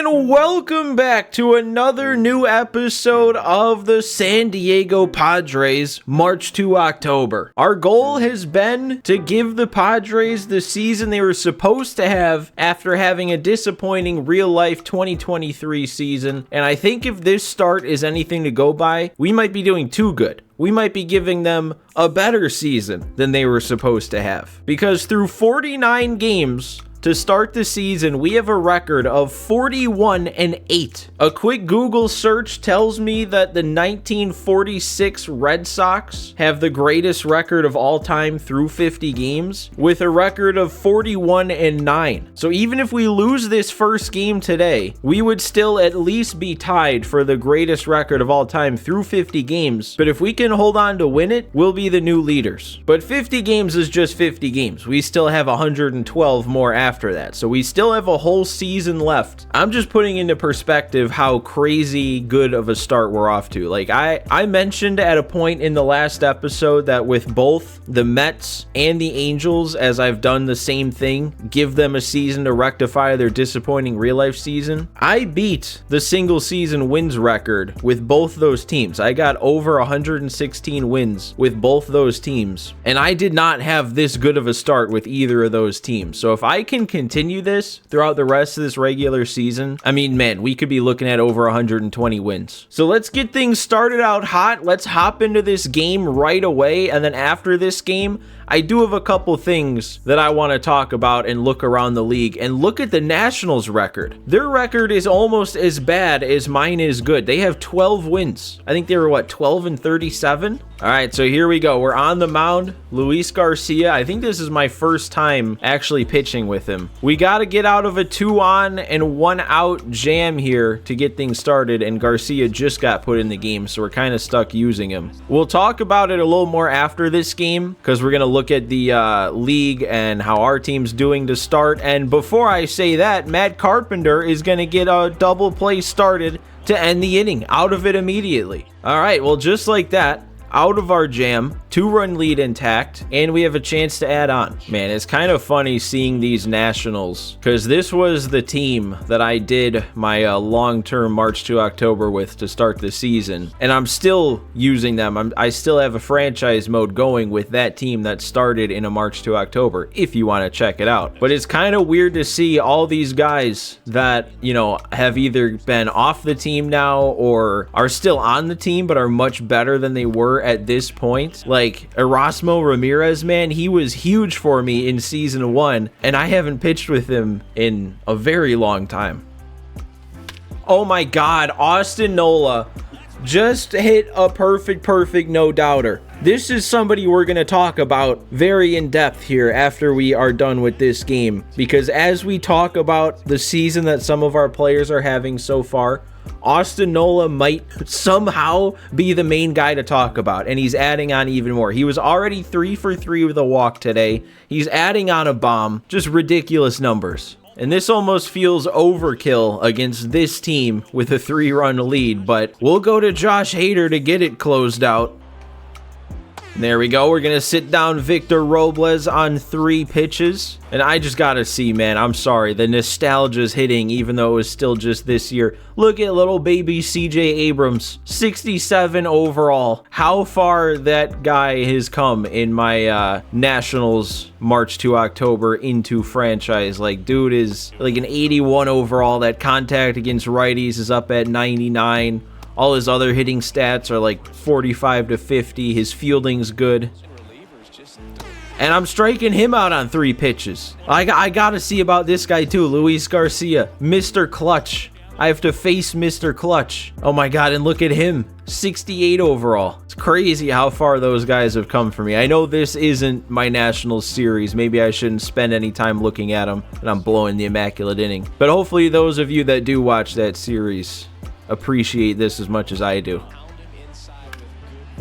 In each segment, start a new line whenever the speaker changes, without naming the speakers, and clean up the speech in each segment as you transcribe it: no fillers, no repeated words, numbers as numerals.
And welcome back to another new episode of the San Diego Padres March to October. Our goal has been to give the Padres the season they were supposed to have after having a disappointing real-life 2023 season, and I think if this start is anything to go by, we might be doing too good. We might be giving them a better season than they were supposed to have. Because through 49 games to start the season, we have a record of 41-8. A quick Google search tells me that the 1946 Red Sox have the greatest record of all time through 50 games with a record of 41-9. So even if we lose this first game today, we would still at least be tied for the greatest record of all time through 50 games. But if we can hold on to win it, we'll be the new leaders. But 50 games is just 50 games. We still have 112 more after that, so we still have a whole season left. I'm just putting into perspective how crazy good of a start we're off to. Like I mentioned at a point in the last episode that with both the Mets and the Angels, as I've done the same thing, give them a season to rectify their disappointing real life season. I beat the single season wins record with both those teams. I got over 116 wins with both those teams, and I did not have this good of a start with either of those teams. So if I can continue this throughout the rest of this regular season, I mean, man, we could be looking at over 120 wins. So let's get things started out hot. Let's hop into this game right away. And then after this game, I do have a couple things that I want to talk about and look around the league and look at the Nationals record. Their record is almost as bad as mine is good. They have 12 wins. I think they were, 12-37? All right, so here we go. We're on the mound. Luis Garcia. I think this is my first time actually pitching with him. We got to get out of a 2-on and 1-out jam here to get things started, and Garcia just got put in the game, so we're kind of stuck using him. We'll talk about it a little more after this game because we're going to look at the league and how our team's doing to start. And before I say that, Matt Carpenter is going to get a double play started to end the inning, out of it immediately. All right, well, just like that, out of our jam, 2-run lead intact, and we have a chance to add on. Man, it's kind of funny seeing these Nationals because this was the team that I did my long-term March to October with to start the season, and I'm still using them. I still have a franchise mode going with that team that started in a March to October, if you want to check it out. But it's kind of weird to see all these guys that, have either been off the team now or are still on the team but are much better than they were at this point. Like Erasmo Ramirez, man, he was huge for me in season 1, and I haven't pitched with him in a very long time. Oh my God, Austin Nola just hit a perfect no-doubter. This is somebody we're going to talk about very in depth here after we are done with this game, because as we talk about the season that some of our players are having so far, Austin Nola might somehow be the main guy to talk about, and he's adding on even more. He was already 3 for 3 with a walk today. He's adding on a bomb. Just ridiculous numbers. And this almost feels overkill against this team with a 3-run lead, but we'll go to Josh Hader to get it closed out. There we go. We're going to sit down Victor Robles on 3 pitches. And I just got to see, man, I'm sorry. The nostalgia's hitting, even though it was still just this year. Look at little baby CJ Abrams, 67 overall. How far that guy has come in my Nationals March to October into franchise. Like, dude is like an 81 overall. That contact against righties is up at 99. All his other hitting stats are like 45 to 50. His fielding's good. And I'm striking him out on 3 pitches. I got to see about this guy too, Luis Garcia, Mr. Clutch. I have to face Mr. Clutch. Oh my God, and look at him, 68 overall. It's crazy how far those guys have come for me. I know this isn't my Nationals series. Maybe I shouldn't spend any time looking at them, and I'm blowing the immaculate inning. But hopefully those of you that do watch that series appreciate this as much as I do.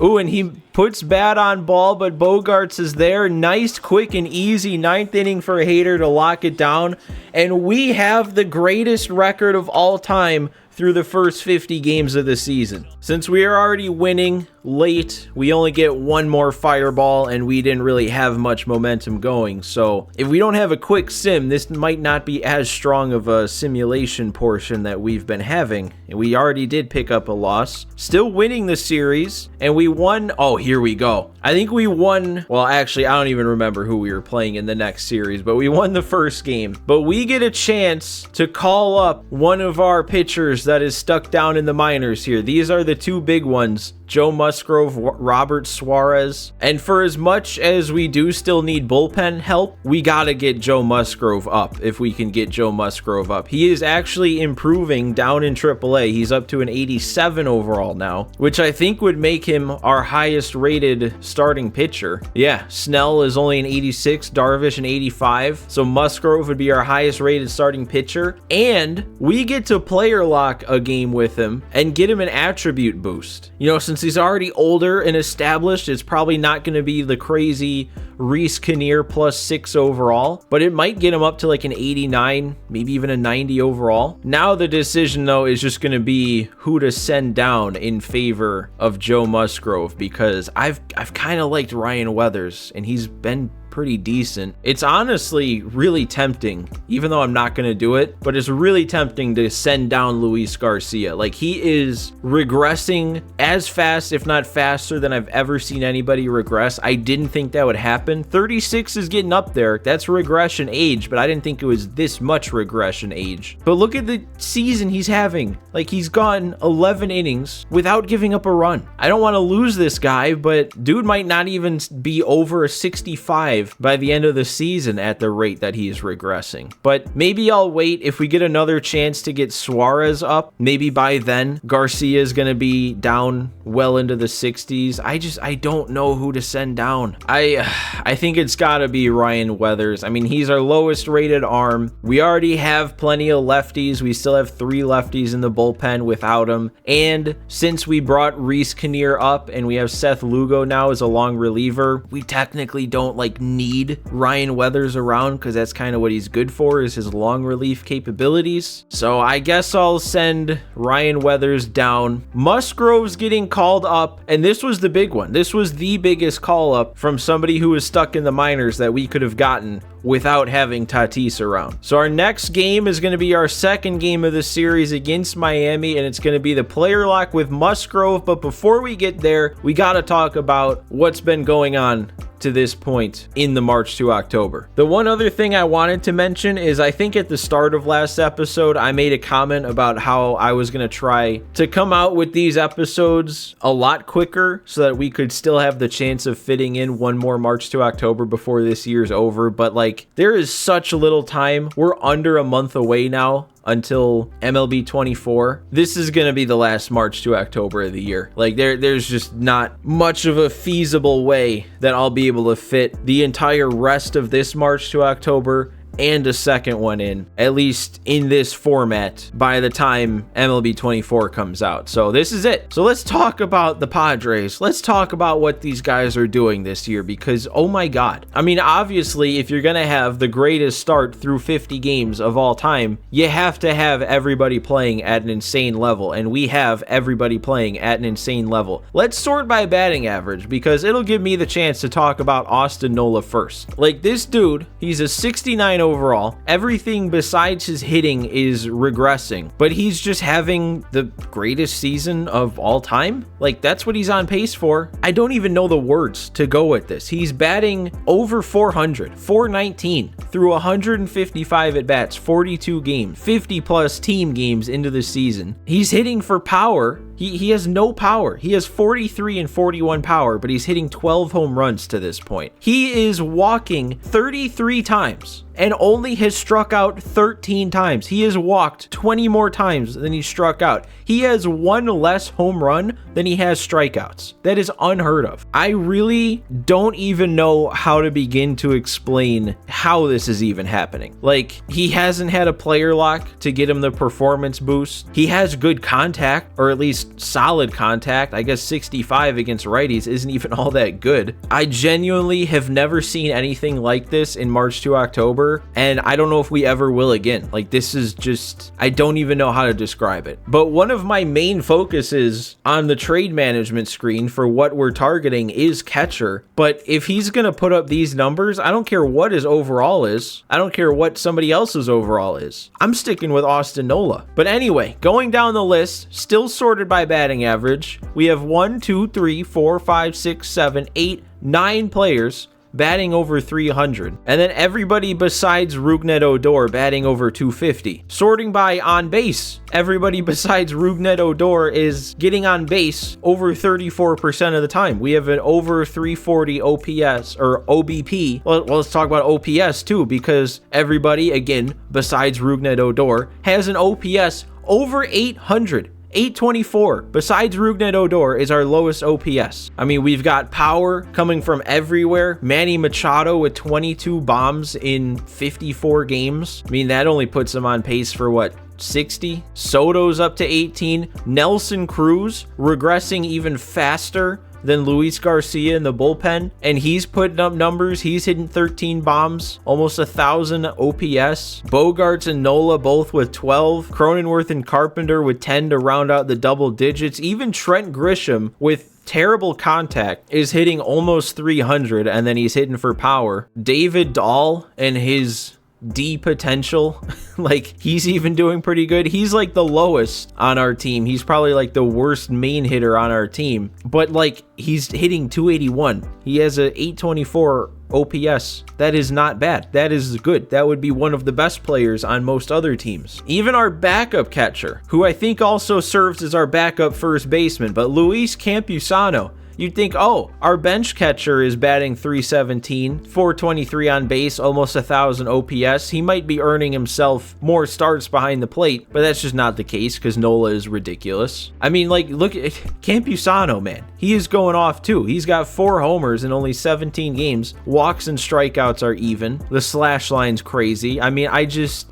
Ooh, and he puts bat on ball, but Bogaerts is there. Nice, quick, and easy 9th inning for Hader to lock it down. And we have the greatest record of all time through the first 50 games of the season. Since we are already winning late, we only get one more fireball and we didn't really have much momentum going. So if we don't have a quick sim, this might not be as strong of a simulation portion that we've been having. And we already did pick up a loss, still winning the series, and we won. Oh, here we go. I think we won. Well, actually, I don't even remember who we were playing in the next series, but we won the first game. But we get a chance to call up one of our pitchers that is stuck down in the minors here. These are the two big ones, Joe Musgrove, Robert Suarez. And for as much as we do still need bullpen help, we gotta get Joe Musgrove up if we can get Joe Musgrove up. He is actually improving down in AAA. He's up to an 87 overall now, which I think would make him our highest rated starting pitcher. Yeah, Snell is only an 86, Darvish an 85. So Musgrove would be our highest rated starting pitcher. And we get to player lock a game with him and get him an attribute boost. You know, since he's already older and established, it's probably not going to be the crazy Reese Kinnear +6 overall, but it might get him up to like an 89, maybe even a 90 overall. Now the decision though is just going to be who to send down in favor of Joe Musgrove, because I've kind of liked Ryan Weathers and he's been pretty decent. It's honestly really tempting, even though I'm not going to do it, but it's really tempting to send down Luis Garcia. Like, he is regressing as fast, if not faster, than I've ever seen anybody regress. I didn't think that would happen. 36 is getting up there. That's regression age, but I didn't think it was this much regression age. But look at the season he's having. Like, he's gone 11 innings without giving up a run. I don't want to lose this guy, but dude might not even be over a 65 by the end of the season at the rate that he is regressing. But maybe I'll wait. If we get another chance to get Suarez up, maybe by then Garcia is going to be down well into the 60s. I don't know who to send down. I think it's got to be Ryan Weathers. I mean, he's our lowest rated arm. We already have plenty of lefties. We still have 3 lefties in the bullpen without him. And since we brought Reese Kinnear up and we have Seth Lugo now as a long reliever, we technically don't need Ryan Weathers around, because that's kind of what he's good for, is his long relief capabilities. So I guess I'll send Ryan Weathers down. Musgrove's getting called up, and this was the big one. This was the biggest call up from somebody who was stuck in the minors that we could have gotten without having Tatis around. So our next game is going to be our second game of the series against Miami, and it's going to be the player lock with Musgrove. But before we get there, we got to talk about what's been going on to this point in the March to October. The one other thing I wanted to mention is, I think at the start of last episode, I made a comment about how I was going to try to come out with these episodes a lot quicker so that we could still have the chance of fitting in one more March to October before this year's over. But like, there is such little time. We're under a month away now until MLB 24. This is going to be the last March to October of the year. Like, there's just not much of a feasible way that I'll be able to fit the entire rest of this March to October and a second one in, at least in this format, by the time MLB 24 comes out. So this is it. So let's talk about the Padres. Let's talk about what these guys are doing this year, because oh my God. I mean, obviously, if you're going to have the greatest start through 50 games of all time, you have to have everybody playing at an insane level, and we have everybody playing at an insane level. Let's sort by batting average, because it'll give me the chance to talk about Austin Nola first. Like, this dude, he's a 69 overall. Everything besides his hitting is regressing, but he's just having the greatest season of all time. Like, that's what he's on pace for. I don't even know the words to go with this. He's batting over 400, 419 through 155 at bats, 42 games, 50 plus team games into the season. He's hitting for power. He has no power. He has 43 and 41 power, but he's hitting 12 home runs to this point. He is walking 33 times and only has struck out 13 times. He has walked 20 more times than he struck out. He has one less home run than he has strikeouts. That is unheard of. I really don't even know how to begin to explain how this is even happening. Like, he hasn't had a player lock to get him the performance boost. He has good contact, or at least just solid contact. I guess 65 against righties isn't even all that good. I genuinely have never seen anything like this in March to October, and I don't know if we ever will again. Like, this is just, I don't even know how to describe it. But one of my main focuses on the trade management screen for what we're targeting is catcher. But if he's going to put up these numbers, I don't care what his overall is. I don't care what somebody else's overall is. I'm sticking with Austin Nola. But anyway, going down the list, still sorted by batting average, we have 1, 2, 3, 4, 5, 6, 7, 8, 9 players batting over 300. And then everybody besides Rougned Odor batting over 250. Sorting by on base, everybody besides Rougned Odor is getting on base over 34% of the time. We have an over 340 OPS or OBP. Well, let's talk about OPS too, because everybody, again, besides Rougned Odor, has an OPS over 800. 824, besides Rougned Odor, is our lowest OPS. I mean, we've got power coming from everywhere. Manny Machado with 22 bombs in 54 games. I mean, that only puts him on pace for what? 60. Soto's up to 18. Nelson Cruz regressing even faster than Luis Garcia in the bullpen, and he's putting up numbers. He's hitting 13 bombs, almost 1,000 OPS. Bogaerts and Nola both with 12. Cronenworth and Carpenter with 10 to round out the double digits. Even Trent Grisham with terrible contact is hitting almost 300, and then he's hitting for power. David Dahl and his D potential, like, he's even doing pretty good. He's like the lowest on our team. He's probably like the worst main hitter on our team, but like, he's hitting 281. He has a 824 OPS. That is not bad. That is good. That would be one of the best players on most other teams. Even our backup catcher, who I think also serves as our backup first baseman, but Luis Campusano, you'd think, oh, our bench catcher is batting 317, 423 on base, almost 1,000 OPS. He might be earning himself more starts behind the plate, but that's just not the case because Nola is ridiculous. I mean, like, look at Campusano, man. He is going off too. He's got 4 homers in only 17 games. Walks and strikeouts are even. The slash line's crazy. I mean,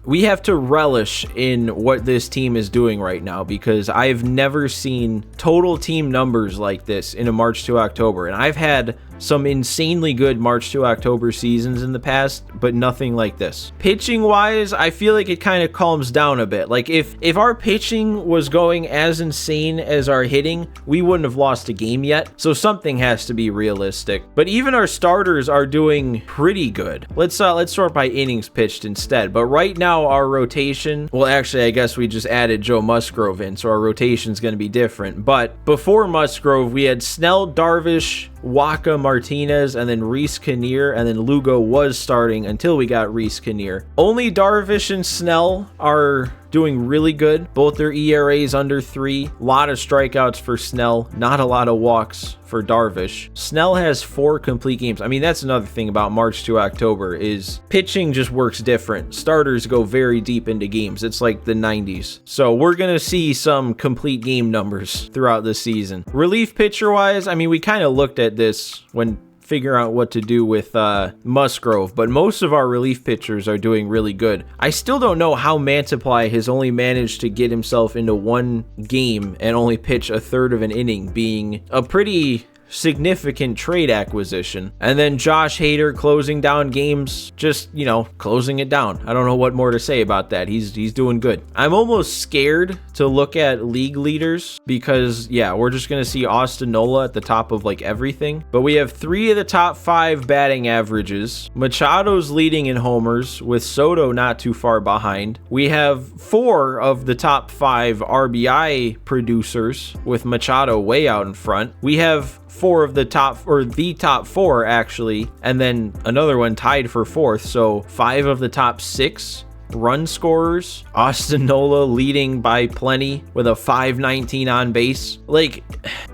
we have to relish in what this team is doing right now, because I've never seen total team numbers like this in a March to October, and I've had some insanely good March to October seasons in the past, but nothing like this. Pitching wise, I feel like it kind of calms down a bit. Like, if our pitching was going as insane as our hitting, we wouldn't have lost a game yet. So something has to be realistic. But even our starters are doing pretty good. Let's sort by innings pitched instead. But right now our rotation, well, actually, I guess we just added Joe Musgrove in, so our rotation is going to be different. But before Musgrove, we had Snell, Darvish, Waka, Martinez, and then Reese Kinnear, and then Lugo was starting until we got Reese Kinnear. Only Darvish and Snell are doing really good. Both their ERAs under 3. A lot of strikeouts for Snell, not a lot of walks for Darvish. Snell has 4 complete games. I mean, that's another thing about March to October is pitching just works different. Starters go very deep into games. It's like the 90s. So we're going to see some complete game numbers throughout the season. Relief pitcher wise, I mean, we kind of looked at this when figure out what to do with Musgrove, but most of our relief pitchers are doing really good. I still don't know how Mantiply has only managed to get himself into 1 game and only pitch a third of an inning, being a pretty significant trade acquisition. And then Josh Hader closing down games, just, you know, closing it down. I don't know what more to say about that. He's doing good. I'm almost scared to look at league leaders because, yeah, we're just going to see Austin Nola at the top of like everything. But we have 3 of the top 5 batting averages. Machado's leading in homers with Soto not too far behind. We have 4 of the top 5 RBI producers with Machado way out in front. We have 4 of the top, or the top 4 actually, and then another one tied for 4th. So 5 of the top 6 run scorers. Austin Nola leading by plenty with a 519 on base. Like,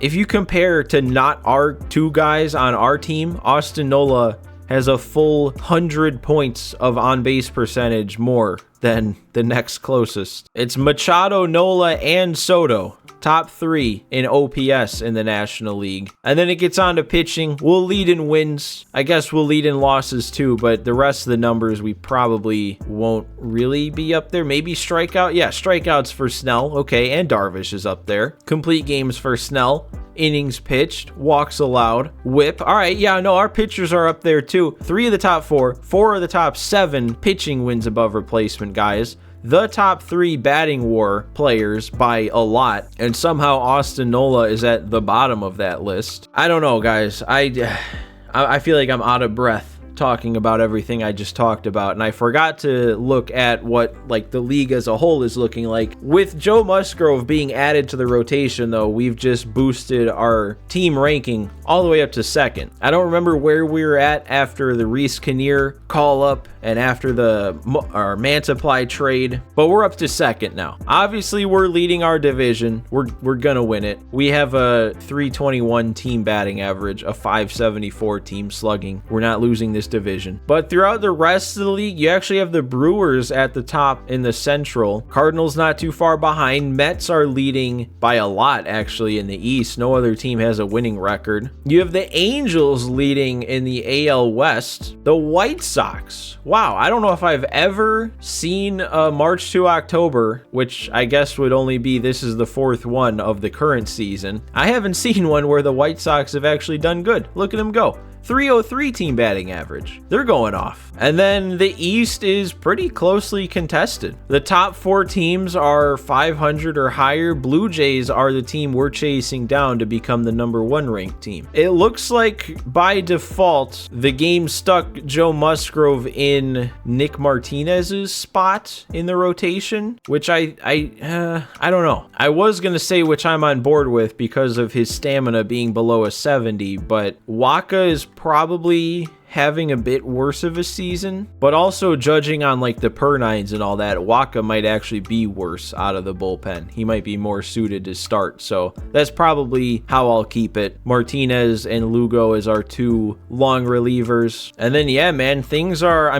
if you compare to not our 2 guys on our team, Austin Nola has a full 100 points of on-base percentage more than the next closest. It's Machado, Nola, and Soto. Top 3 in OPS in the National League. And then it gets on to pitching. We'll lead in wins. I guess we'll lead in losses too, but the rest of the numbers we probably won't really be up there. Maybe strikeout. Yeah, strikeouts for Snell. Okay, and Darvish is up there. Complete games for Snell. Innings pitched, walks allowed, whip. All right, yeah, no, our pitchers are up there too. 3 of the top 4, 4 of the top 7 pitching wins above replacement, guys. The top 3 batting war players by a lot, and somehow Austin Nola is at the bottom of that list. I don't know, guys. I feel like I'm out of breath talking about everything I just talked about, and I forgot to look at what like the league as a whole is looking like. With Joe Musgrove being added to the rotation, though, we've just boosted our team ranking all the way up to 2nd. I don't remember where we were at after the Reese Kinnear call up and after the Mantiply trade, but we're up to 2nd now. Obviously, we're leading our division. We're gonna win it. We have a 321 team batting average, a 574 team slugging. We're not losing this division. But throughout the rest of the league, you actually have the Brewers at the top in the Central. Cardinals not too far behind. Mets are leading by a lot, actually, in the East. No other team has a winning record. You have the Angels leading in the AL West. The White Sox. Wow, I don't know if I've ever seen a March to October, which I guess would only be this is the 4th one of the current season. I haven't seen one where the White Sox have actually done good. Look at them go. 303 team batting average. They're going off. And then the East is pretty closely contested. The top 4 teams are 500 or higher. Blue Jays are the team we're chasing down to become the number 1 ranked team. It looks like by default, the game stuck Joe Musgrove in Nick Martinez's spot in the rotation, which I don't know. I was going to say which I'm on board with because of his stamina being below a 70, but Waka is probably having a bit worse of a season, but also judging on like the per nines and all that, Waka might actually be worse out of the bullpen. He might be more suited to start, so that's probably how I'll keep it. Martinez and Lugo as our 2 long relievers. And then yeah, man, things are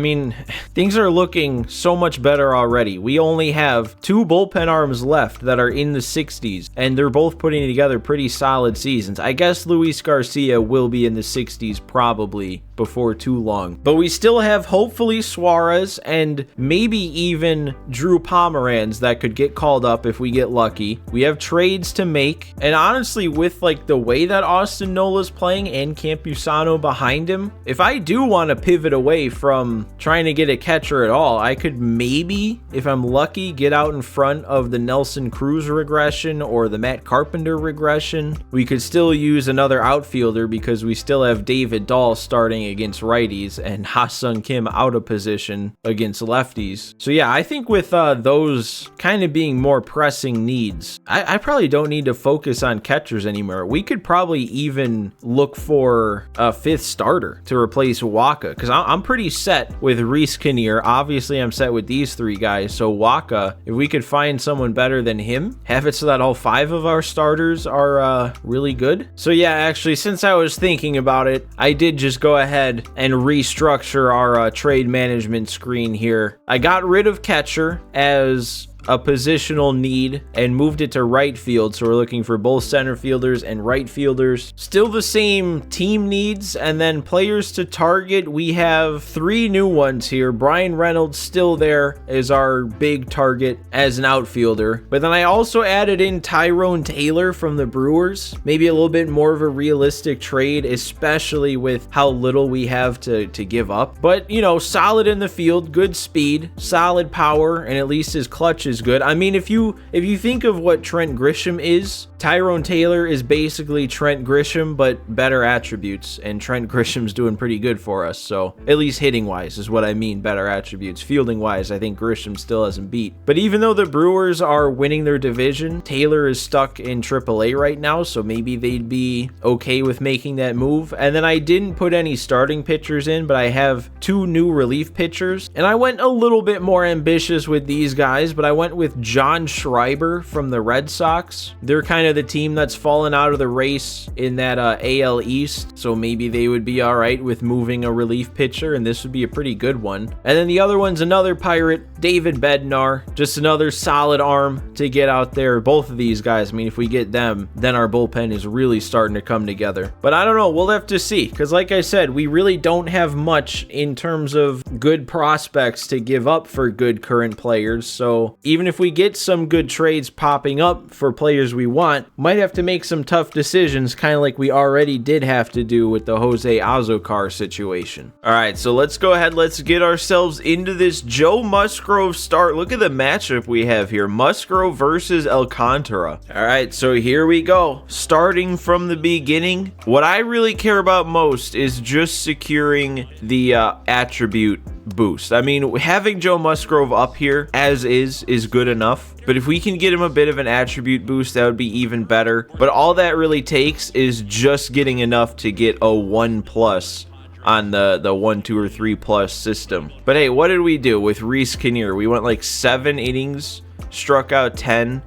looking so much better already. We only have 2 bullpen arms left that are in the 60s, and they're both putting together pretty solid seasons. I guess Luis Garcia will be in the 60s probably before too long. But we still have hopefully Suarez and maybe even Drew Pomeranz that could get called up if we get lucky. We have trades to make. And honestly, with like the way that Austin Nola's playing and Campusano behind him, if I do want to pivot away from trying to get a catcher at all, I could maybe, if I'm lucky, get out in front of the Nelson Cruz regression or the Matt Carpenter regression. We could still use another outfielder because we still have David Dahl starting against righties and Ha-Sung Kim out of position against lefties. So yeah, I think with those kind of being more pressing needs, I probably don't need to focus on catchers anymore. We could probably even look for a 5th starter to replace Waka, because I'm pretty set with Reese Kinnear. Obviously, I'm set with these 3 guys. So Waka, if we could find someone better than him, have it so that all 5 of our starters are really good. So yeah, actually, since I was thinking about it, I did just go ahead and restructure our trade management screen here. I got rid of catcher as a positional need and moved it to right field, so we're looking for both center fielders and right fielders. Still the same team needs, and then players to target, we have 3 new ones here. Brian Reynolds still there as our big target as an outfielder, but then I also added in Tyrone Taylor from the Brewers. Maybe a little bit more of a realistic trade, especially with how little we have to give up, but you know, solid in the field, good speed, solid power, and at least his clutch is good. I mean, if you think of what Trent Grisham is, Tyrone Taylor is basically Trent Grisham, but better attributes, and Trent Grisham's doing pretty good for us, so at least hitting-wise is what I mean, better attributes. Fielding-wise, I think Grisham still hasn't beat. But even though the Brewers are winning their division, Taylor is stuck in AAA right now, so maybe they'd be okay with making that move. And then I didn't put any starting pitchers in, but I have 2 new relief pitchers, and I went a little bit more ambitious with these guys, but I went went with John Schreiber from the Red Sox. They're kind of the team that's fallen out of the race in that AL East, so maybe they would be all right with moving a relief pitcher, and this would be a pretty good one. And then the other one's another Pirate, David Bednar, just another solid arm to get out there. Both of these guys, I mean, if we get them, then our bullpen is really starting to come together. But I don't know, we'll have to see, because like I said, we really don't have much in terms of good prospects to give up for good current players. So even if we get some good trades popping up for players we want, might have to make some tough decisions, kind of like we already did have to do with the Jose Azocar situation. All right, so let's go ahead, let's get ourselves into this Joe Musgrove start. Look at the matchup we have here, Musgrove versus Alcantara. All right, so here we go, starting from the beginning. What I really care about most is just securing the attribute boost. I mean, having Joe Musgrove up here as is good enough, but if we can get him a bit of an attribute boost, that would be even better. But all that really takes is just getting enough to get a 1+ on the 1, 2, or 3+ system. But hey, what did we do with Rhys Kinnear? We went like 7 innings, struck out 10,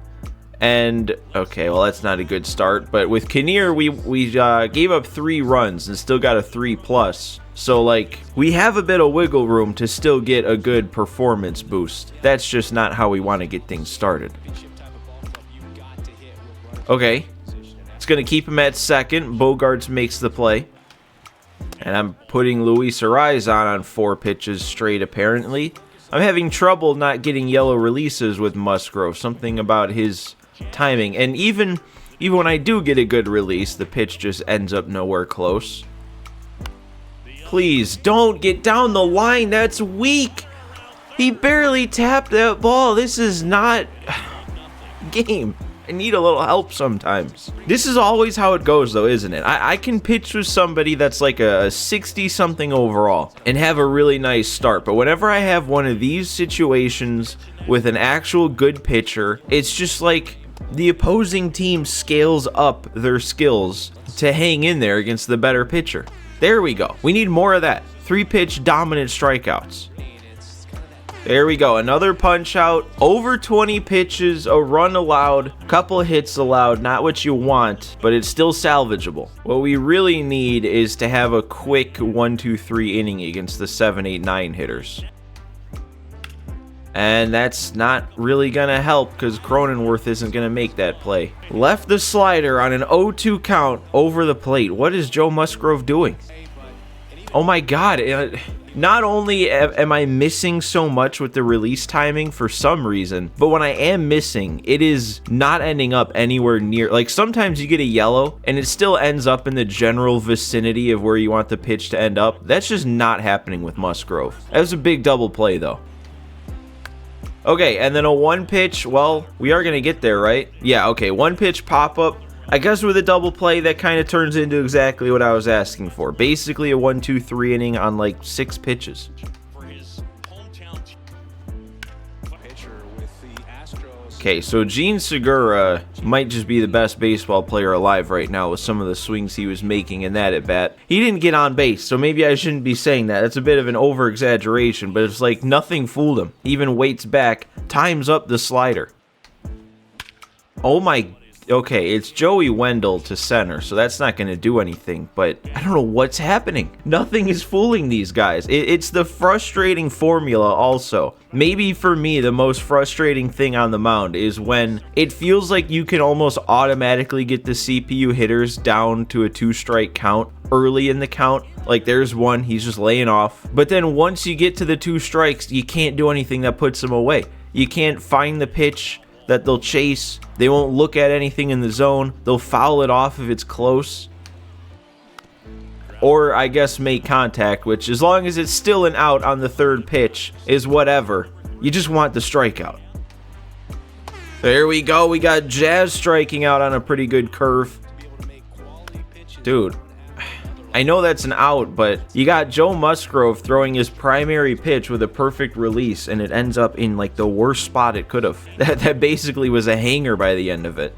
and okay, well, that's not a good start. But with Kinnear, we gave up 3 runs and still got a 3+. So like, we have a bit of wiggle room to still get a good performance boost. That's just not how we want to get things started. Okay, it's gonna keep him at second. Bogaerts makes the play, and I'm putting Luis Ariz on 4 pitches straight. Apparently, I'm having trouble not getting yellow releases with Musgrove. Something about his timing, and even when I do get a good release, the pitch just ends up nowhere close. Please don't get down the line. That's weak. He barely tapped that ball. This is not game. I need a little help sometimes. This is always how it goes, though, isn't it? I can pitch with somebody that's like a 60-something overall and have a really nice start. But whenever I have one of these situations with an actual good pitcher, it's just like the opposing team scales up their skills to hang in there against the better pitcher. There we go. We need more of that. 3-pitch dominant strikeouts. There we go. Another punch out. Over 20 pitches, a run allowed, couple hits allowed. Not what you want, but it's still salvageable. What we really need is to have a quick 1, 2, 3 inning against the 7, 8, 9 hitters. And that's not really going to help because Cronenworth isn't going to make that play. Left the slider on an 0-2 count over the plate. What is Joe Musgrove doing? Oh my God. Not only am I missing so much with the release timing for some reason, but when I am missing, it is not ending up anywhere near. Like sometimes you get a yellow and it still ends up in the general vicinity of where you want the pitch to end up. That's just not happening with Musgrove. That was a big double play though. Okay, and then a 1-pitch, well, we are going to get there, right? Yeah, okay, 1-pitch pop-up. I guess with a double play, that kind of turns into exactly what I was asking for. Basically a 1, 2, 3 inning on like 6 pitches. Okay, so Gene Segura might just be the best baseball player alive right now with some of the swings he was making in that at-bat. He didn't get on base, so maybe I shouldn't be saying that. That's a bit of an over-exaggeration, but it's like nothing fooled him. He even waits back, times up the slider. Oh my... Okay, it's Joey Wendell to center, so that's not going to do anything, but I don't know what's happening. Nothing is fooling these guys. It's the frustrating formula also. Maybe for me, the most frustrating thing on the mound is when it feels like you can almost automatically get the CPU hitters down to a 2-strike count early in the count. Like there's one, he's just laying off. But then once you get to the 2 strikes, you can't do anything that puts him away. You can't find the pitch that they'll chase. They won't look at anything in the zone. They'll foul it off if it's close. Or, I guess, make contact, which as long as it's still an out on the 3rd pitch is whatever. You just want the strikeout. There we go. We got Jazz striking out on a pretty good curve. Dude, I know that's an out, but you got Joe Musgrove throwing his primary pitch with a perfect release, and it ends up in like the worst spot it could have. That basically was a hanger by the end of it.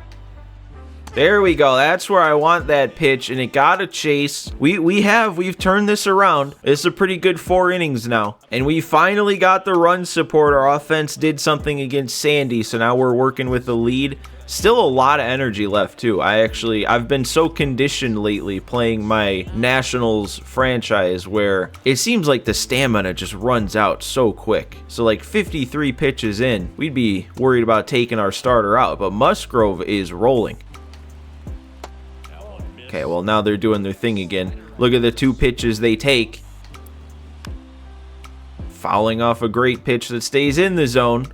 There we go. That's where I want that pitch, and it got a chase. We've turned this around. It's a pretty good 4 innings now, and we finally got the run support. Our offense did something against Sandy, so now we're working with the lead. Still a lot of energy left too. I've been so conditioned lately playing my Nationals franchise where it seems like the stamina just runs out so quick. So like 53 pitches in, we'd be worried about taking our starter out, but Musgrove is rolling. Okay, well now they're doing their thing again. Look at the 2 pitches they take. Fouling off a great pitch that stays in the zone.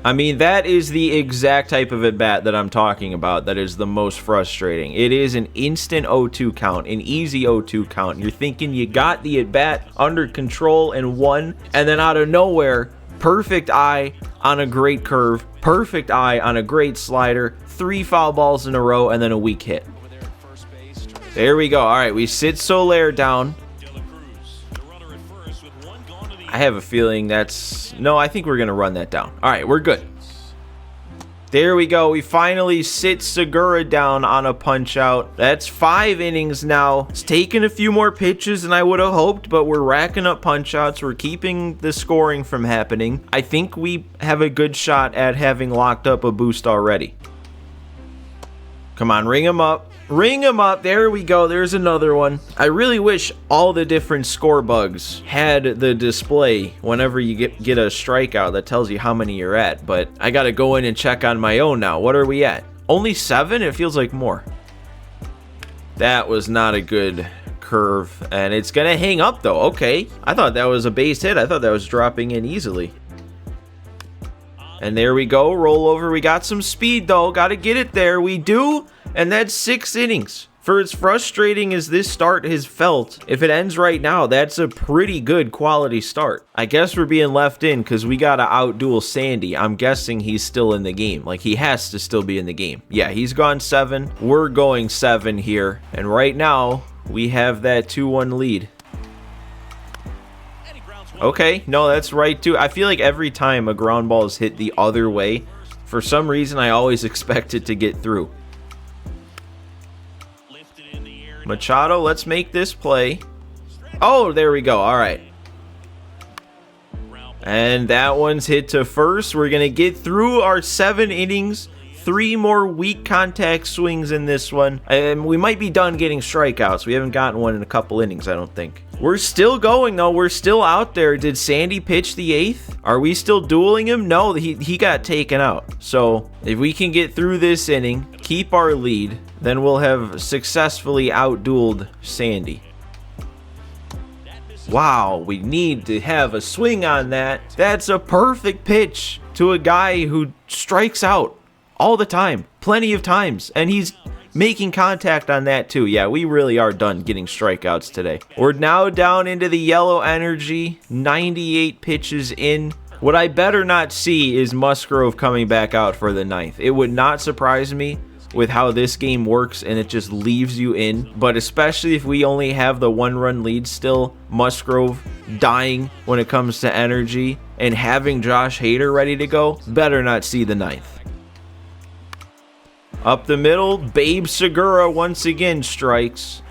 I mean, that is the exact type of at-bat that I'm talking about that is the most frustrating. It is an instant 0-2 count, an easy 0-2 count. You're thinking you got the at-bat under control and won, and then out of nowhere, perfect eye on a great curve, perfect eye on a great slider, 3 foul balls in a row, and then a weak hit. There we go. All right, we sit Soler down. I have a feeling that's... No, I think we're going to run that down. All right, we're good. There we go. We finally sit Segura down on a punch out. That's 5 innings now. It's taken a few more pitches than I would have hoped, but we're racking up punch outs. We're keeping the scoring from happening. I think we have a good shot at having locked up a boost already. Come on, ring him up. Ring him up. There we go. There's another one. I really wish all the different score bugs had the display whenever you get a strikeout that tells you how many you're at, but I got to go in and check on my own now. What are we at? Only 7? It feels like more. That was not a good curve, and it's going to hang up though. Okay. I thought that was a base hit. I thought that was dropping in easily. And there we go. Roll over. We got some speed though. Got to get it there. We do. And that's 6 innings. For as frustrating as this start has felt, if it ends right now, that's a pretty good quality start. I guess we're being left in because we got to outduel Sandy. I'm guessing he's still in the game. Like, he has to still be in the game. Yeah, he's gone 7. We're going 7 here. And right now, we have that 2-1 lead. Okay, no, that's right too. I feel like every time a ground ball is hit the other way, for some reason, I always expect it to get through. Machado, let's make this play. Oh, there we go. All right. And that one's hit to first. We're going to get through our 7 innings. 3 more weak contact swings in this one. And we might be done getting strikeouts. We haven't gotten one in a couple innings, I don't think. We're still going, though. We're still out there. Did Sandy pitch the 8th? Are we still dueling him? No, he got taken out. So if we can get through this inning, keep our lead, then we'll have successfully outdueled Sandy. Wow, we need to have a swing on that. That's a perfect pitch to a guy who strikes out all the time, plenty of times, and he's making contact on that too. Yeah, we really are done getting strikeouts today. We're now down into the yellow energy, 98 pitches in. What I better not see is Musgrove coming back out for the 9th. It would not surprise me with how this game works and it just leaves you in, but especially if we only have the 1-run lead still, Musgrove dying when it comes to energy and having Josh Hader ready to go, better not see the 9th. Up the middle, Babe Segura once again strikes.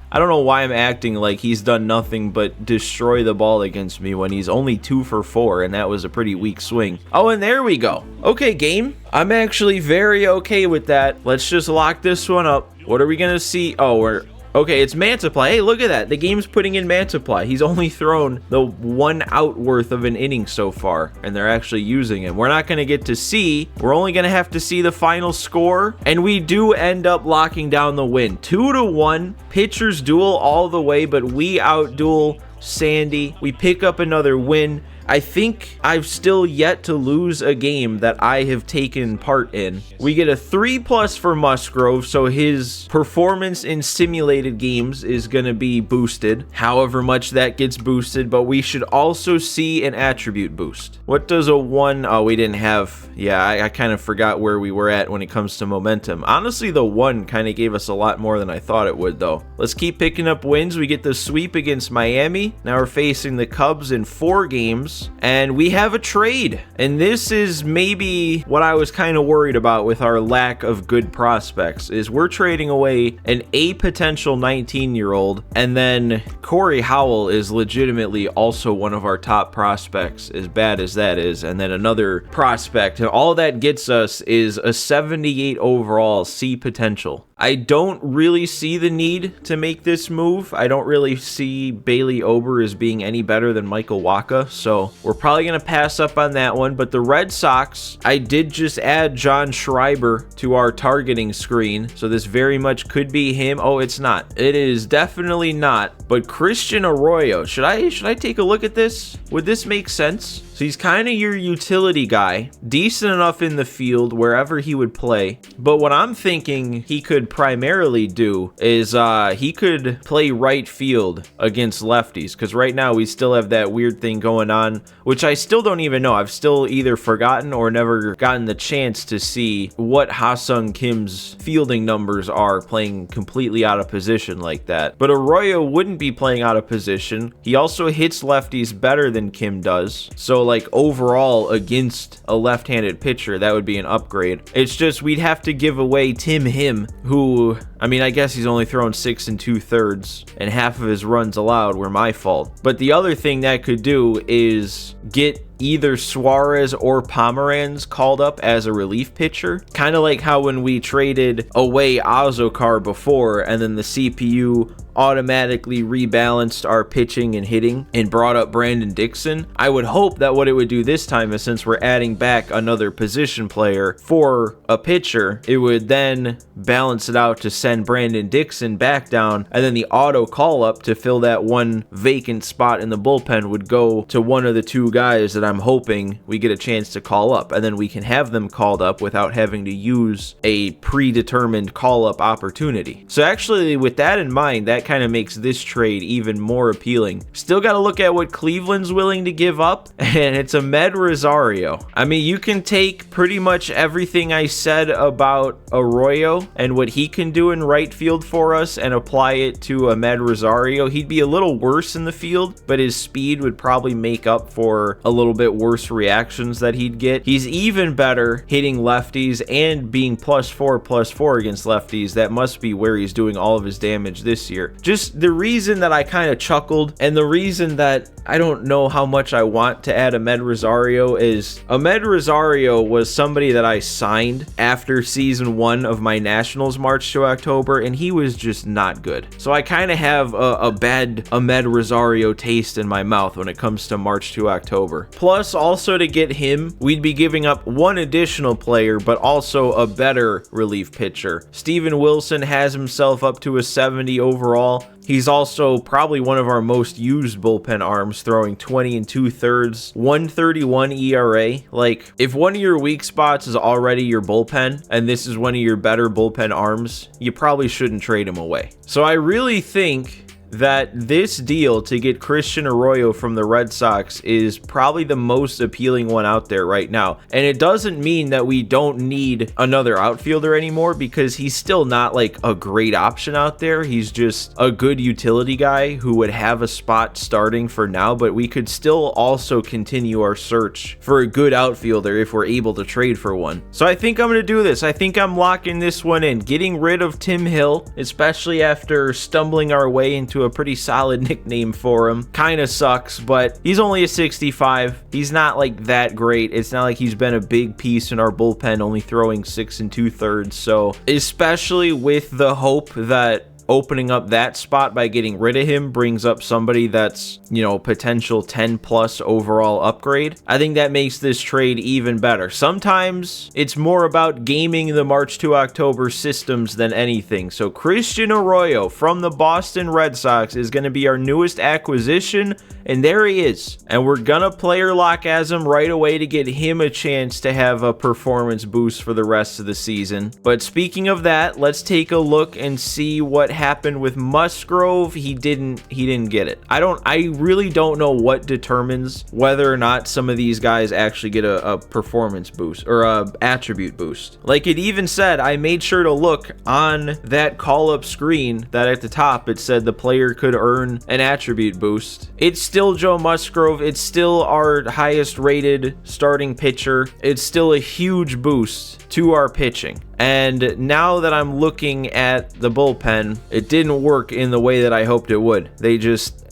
I don't know why I'm acting like he's done nothing but destroy the ball against me when he's only 2 for 4, and that was a pretty weak swing. Oh, and there we go. Okay, game. I'm actually very okay with that. Let's just lock this one up. What are we going to see? Oh, okay, it's Mantiply. Hey, look at that. The game's putting in Mantiply. He's only thrown the 1 out worth of an inning so far, and they're actually using him. We're not going to get to see. We're only going to have to see the final score, and we do end up locking down the win. 2-1. Pitchers duel all the way, but we outduel Sandy. We pick up another win. I think I've still yet to lose a game that I have taken part in. We get a 3+ for Musgrove, so his performance in simulated games is going to be boosted, however much that gets boosted, but we should also see an attribute boost. What does a 1? Oh, we didn't have... Yeah, I kind of forgot where we were at when it comes to momentum. Honestly, the 1 kind of gave us a lot more than I thought it would, though. Let's keep picking up wins. We get the sweep against Miami. Now we're facing the Cubs in 4 games. Cardinals, and we have a trade. And this is maybe what I was kind of worried about with our lack of good prospects, is we're trading away a potential 19-year-old, and then Corey Howell is legitimately also one of our top prospects, as bad as that is, and then another prospect. And all that gets us is a 78 overall C potential. I don't really see the need to make this move. I don't really see Bailey Ober as being any better than Michael Wacha, so we're probably going to pass up on that one. But the Red Sox, I did just add John Schreiber to our targeting screen, so this very much could be him. Oh, it's not. It is definitely not. But Christian Arroyo, should I take a look at this? Would this make sense? So he's kind of your utility guy, decent enough in the field wherever he would play. But what I'm thinking he could primarily do is he could play right field against lefties, because right now we still have that weird thing going on, which I still don't even know. I've still either forgotten or never gotten the chance to see what Ha-Sung Kim's fielding numbers are playing completely out of position like that. But Arroyo wouldn't be playing out of position. He also hits lefties better than Kim does. So like overall against a left-handed pitcher, that would be an upgrade. It's just we'd have to give away Tim Him, who, I mean, I guess he's only thrown 6 2/3, and half of his runs allowed were my fault. But the other thing that could do is get either Suarez or Pomeranz called up as a relief pitcher, kind of like how when we traded away Azokar before, and then the CPU automatically rebalanced our pitching and hitting and brought up Brandon Dixon. I would hope that what it would do this time is, since we're adding back another position player for a pitcher, it would then balance it out to send Brandon Dixon back down, and then the auto call up to fill that one vacant spot in the bullpen would go to one of the two guys that I'm hoping we get a chance to call up, and then we can have them called up without having to use a predetermined call up opportunity. So actually, with that in mind, that kind of makes this trade even more appealing. Still got to look at what Cleveland's willing to give up, and it's Amed Rosario. I mean, you can take pretty much everything I said about Arroyo and what he can do in right field for us and apply it to Amed Rosario. He'd be a little worse in the field, but his speed would probably make up for a little bit worse reactions that he'd get. He's even better hitting lefties and being +4/+4 against lefties. That must be where he's doing all of his damage this year. Just the reason that I kind of chuckled, and the reason that I don't know how much I want to add Amed Rosario, is Amed Rosario was somebody that I signed after season 1 of my Nationals March to October, and he was just not good. So I kind of have a bad Amed Rosario taste in my mouth when it comes to March to October. Plus, also to get him, we'd be giving up one additional player, but also a better relief pitcher. Steven Wilson has himself up to a 70 overall. He's also probably one of our most used bullpen arms, throwing 20 2/3, 1.31 ERA. Like, if one of your weak spots is already your bullpen, and this is one of your better bullpen arms, you probably shouldn't trade him away. So I really think that this deal to get Christian Arroyo from the Red Sox is probably the most appealing one out there right now. And it doesn't mean that we don't need another outfielder anymore, because he's still not like a great option out there. He's just a good utility guy who would have a spot starting for now, but we could still also continue our search for a good outfielder if we're able to trade for one. So I think I'm going to do this. I think I'm locking this one in, getting rid of Tim Hill, especially after stumbling our way into a pretty solid nickname for him. Kind of sucks, but he's only a 65. He's not like that great. It's not like he's been a big piece in our bullpen, only throwing 6 2/3. So especially with the hope that opening up that spot by getting rid of him brings up somebody that's, you know, potential 10+ overall upgrade, I think that makes this trade even better. Sometimes it's more about gaming the March to October systems than anything. So Christian Arroyo from the Boston Red Sox is going to be our newest acquisition, and there he is. And we're going to player lock as him right away to get him a chance to have a performance boost for the rest of the season. But speaking of that, let's take a look and see what happened with Musgrove. He didn't get it. I really don't know what determines whether or not some of these guys actually get a performance boost or a attribute boost. Like it even said, I made sure to look on that call-up screen that at the top it said the player could earn an attribute boost. It's still Joe Musgrove. It's still our highest rated starting pitcher. It's still a huge boost to our pitching. And now that I'm looking at the bullpen, it didn't work in the way that I hoped it would.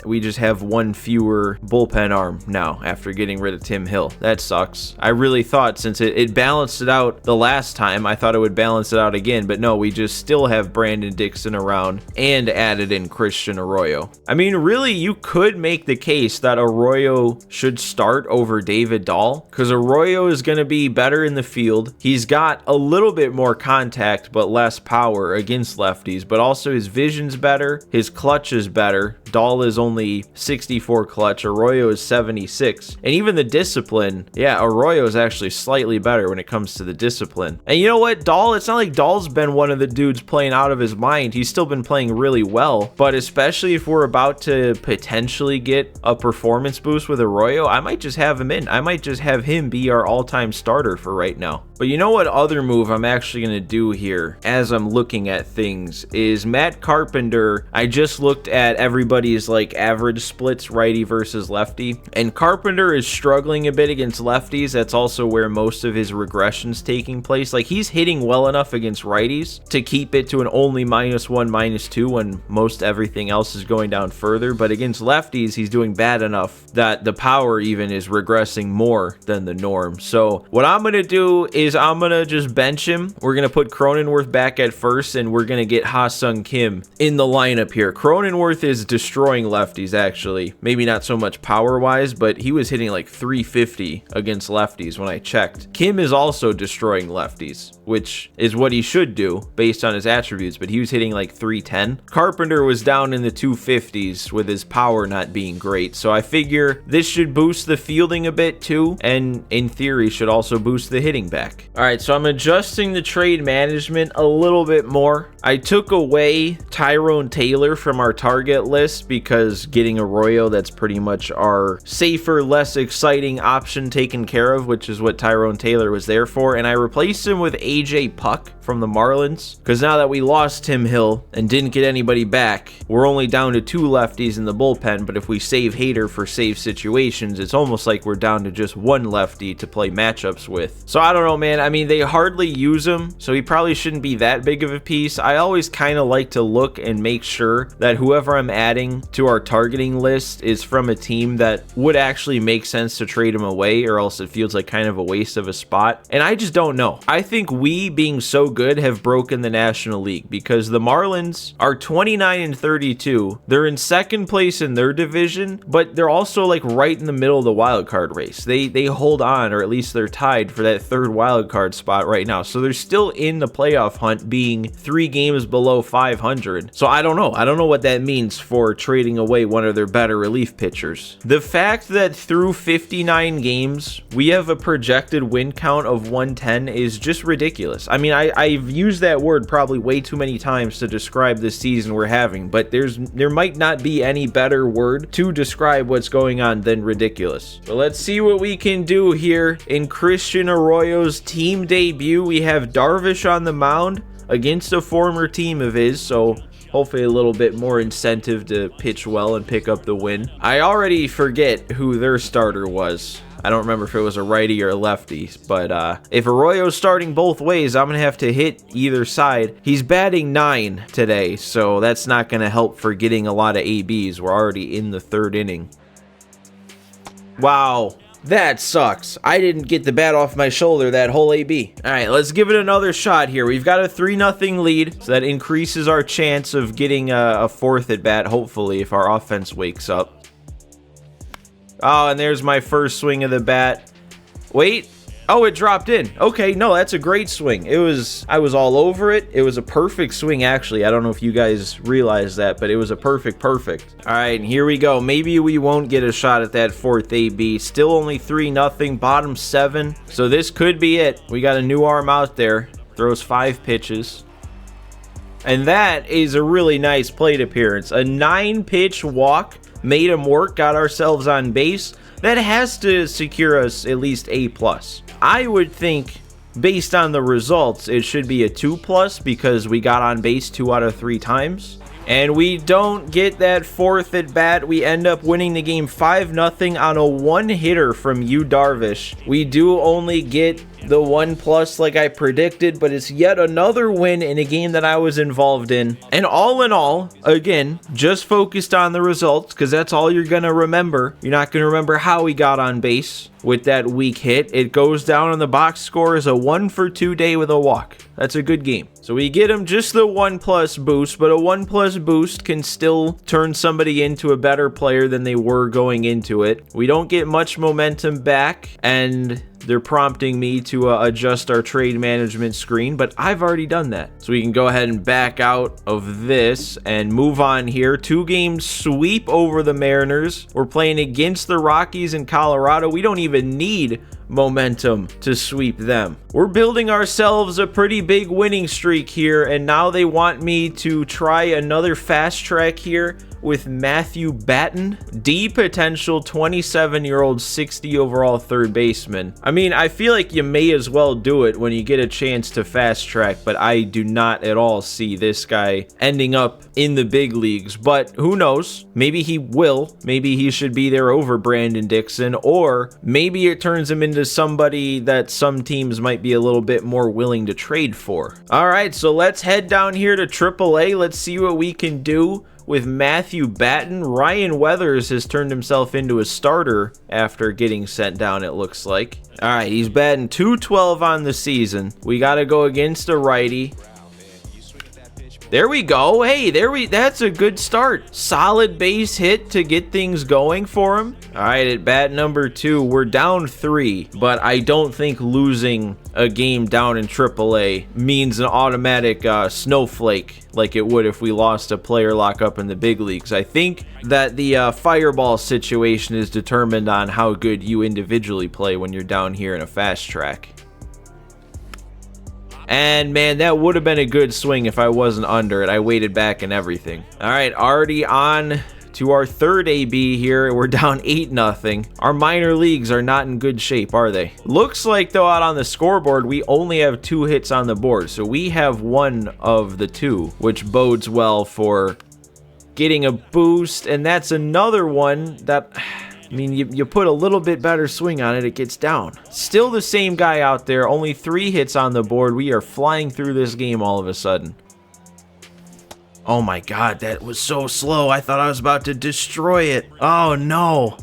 We just have one fewer bullpen arm now after getting rid of Tim Hill. That sucks. I really thought since it balanced it out the last time, I thought it would balance it out again, but no, we just still have Brandon Dixon around and added in Christian Arroyo. I mean, really, you could make the case that Arroyo should start over David Dahl because Arroyo is going to be better in the field. He's got a little bit more contact but less power against lefties, but also his vision's better, his clutch is better. Dahl is only 64 clutch, Arroyo is 76, and even the discipline, yeah, Arroyo is actually slightly better when it comes to the discipline. And you know what, Dahl, it's not like Dahl's been one of the dudes playing out of his mind. He's still been playing really well, but especially if we're about to potentially get a performance boost with Arroyo, I might just have him in. I might just have him be our all-time starter for right now. But you know what other move I'm actually going to do here as I'm looking at things is Matt Carpenter. I just looked at everybody's like average splits, righty versus lefty, and Carpenter is struggling a bit against lefties. That's also where most of his regression's taking place. Like he's hitting well enough against righties to keep it to an only -1, -2 when most everything else is going down further, but against lefties he's doing bad enough that the power even is regressing more than the norm. So what I'm going to do is I'm going to just bench him. We're going to put Cronenworth back at first, and we're going to get Ha-Sung Kim in the lineup here. Cronenworth is destroying lefties, actually. Maybe not so much power-wise, but he was hitting like 350 against lefties when I checked. Kim is also destroying lefties, which is what he should do based on his attributes, but he was hitting like 310. Carpenter was down in the 250s with his power not being great, so I figure this should boost the fielding a bit too, and in theory should also boost the hitting back. All right, so I'm adjusting the trade management a little bit more. I took away Tyrone Taylor from our target list because getting Arroyo, that's pretty much our safer, less exciting option taken care of, which is what Tyrone Taylor was there for. And I replaced him with AJ Puck from the Marlins because now that we lost Tim Hill and didn't get anybody back, we're only down to 2 lefties in the bullpen. But if we save Hader for save situations, it's almost like we're down to just 1 lefty to play matchups with. So I don't know, man. I mean, they hardly use him, so he probably shouldn't be that big of a piece. I always kind of like to look and make sure that whoever I'm adding to our targeting list is from a team that would actually make sense to trade him away, or else it feels like kind of a waste of a spot. And I just don't know. I think we, being so good, have broken the National League because the Marlins are 29-32. They're in second place in their division, but they're also like right in the middle of the wild card race. They hold on, or at least they're tied for that 3rd wild card spot right now. So they're still in the playoff hunt, being 3 games below 500. So I don't know. I don't know what that means for trading away one of their better relief pitchers. The fact that through 59 games, we have a projected win count of 110 is just ridiculous. I mean, I've used that word probably way too many times to describe the season we're having, but there might not be any better word to describe what's going on than ridiculous. So let's see what we can do here in Christian Arroyo's team debut. We have Darvish on the mound against a former team of his, so hopefully a little bit more incentive to pitch well and pick up the win. I already forget who their starter was. I don't remember if it was a righty or a lefty, but if Arroyo's starting both ways, I'm going to have to hit either side. He's batting 9 today, so that's not going to help for getting a lot of ABs. We're already in the 3rd inning. Wow. That sucks. I didn't get the bat off my shoulder that whole AB. All right, let's give it another shot here. We've got a 3-0 lead, so that increases our chance of getting a 4th at bat, hopefully, if our offense wakes up. Oh, and there's my first swing of the bat. Wait. Oh, it dropped in. Okay, no, that's a great swing. I was all over it. It was a perfect swing, actually. I don't know if you guys realize that, but it was a perfect. All right, here we go. Maybe we won't get a shot at that 4th AB. Still only 3-0, bottom 7. So this could be it. We got a new arm out there. Throws 5 pitches. And that is a really nice plate appearance. A 9-pitch walk made him work, got ourselves on base. That has to secure us at least A+. I would think, based on the results, it should be a 2+ because we got on base 2 out of 3 times. And we don't get that 4th at bat. We end up winning the game 5-0 on a 1-hitter from Yu Darvish. We do only get the 1+ like I predicted, but it's yet another win in a game that I was involved in. And all in all, again, just focused on the results because that's all you're going to remember. You're not going to remember how we got on base with that weak hit. It goes down on the box score as a 1-for-2 day with a walk. That's a good game. So we get him just the 1+ boost, but a 1+ boost can still turn somebody into a better player than they were going into it. We don't get much momentum back, and they're prompting me to adjust our trade management screen, but I've already done that. So we can go ahead and back out of this and move on here. 2-game sweep over the Mariners. We're playing against the Rockies in Colorado. We don't even need momentum to sweep them. We're building ourselves a pretty big winning streak here, and now they want me to try another fast track here with Matthew Batten, D potential 27-year-old 60 overall third baseman. I mean, I feel like you may as well do it when you get a chance to fast track, but I do not at all see this guy ending up in the big leagues. But who knows? Maybe he will. Maybe he should be there over Brandon Dixon, or maybe it turns him into somebody that some teams might be a little bit more willing to trade for. All right, so let's head down here to AAA. Let's see what we can do with Matthew Batten. Ryan Weathers has turned himself into a starter after getting sent down, it looks like. All right, he's batting .212 on the season. We got to go against a righty. There we go. Hey, that's a good start. Solid base hit to get things going for him. All right, at bat number 2, we're down 3, but I don't think losing a game down in AAA means an automatic snowflake like it would if we lost a player lockup in the big leagues. I think that the fireball situation is determined on how good you individually play when you're down here in a fast track. And man, that would have been a good swing if I wasn't under it. I waited back and everything. All right, already on to our third AB here. We're down 8-0. Our minor leagues are not in good shape, are they? Looks like, though, out on the scoreboard, we only have 2 hits on the board. So we have 1 of the 2, which bodes well for getting a boost. And that's another one that, I mean, you put a little bit better swing on it, it gets down. Still the same guy out there, only 3 hits on the board. We are flying through this game all of a sudden. Oh my God, that was so slow. I thought I was about to destroy it. Oh no.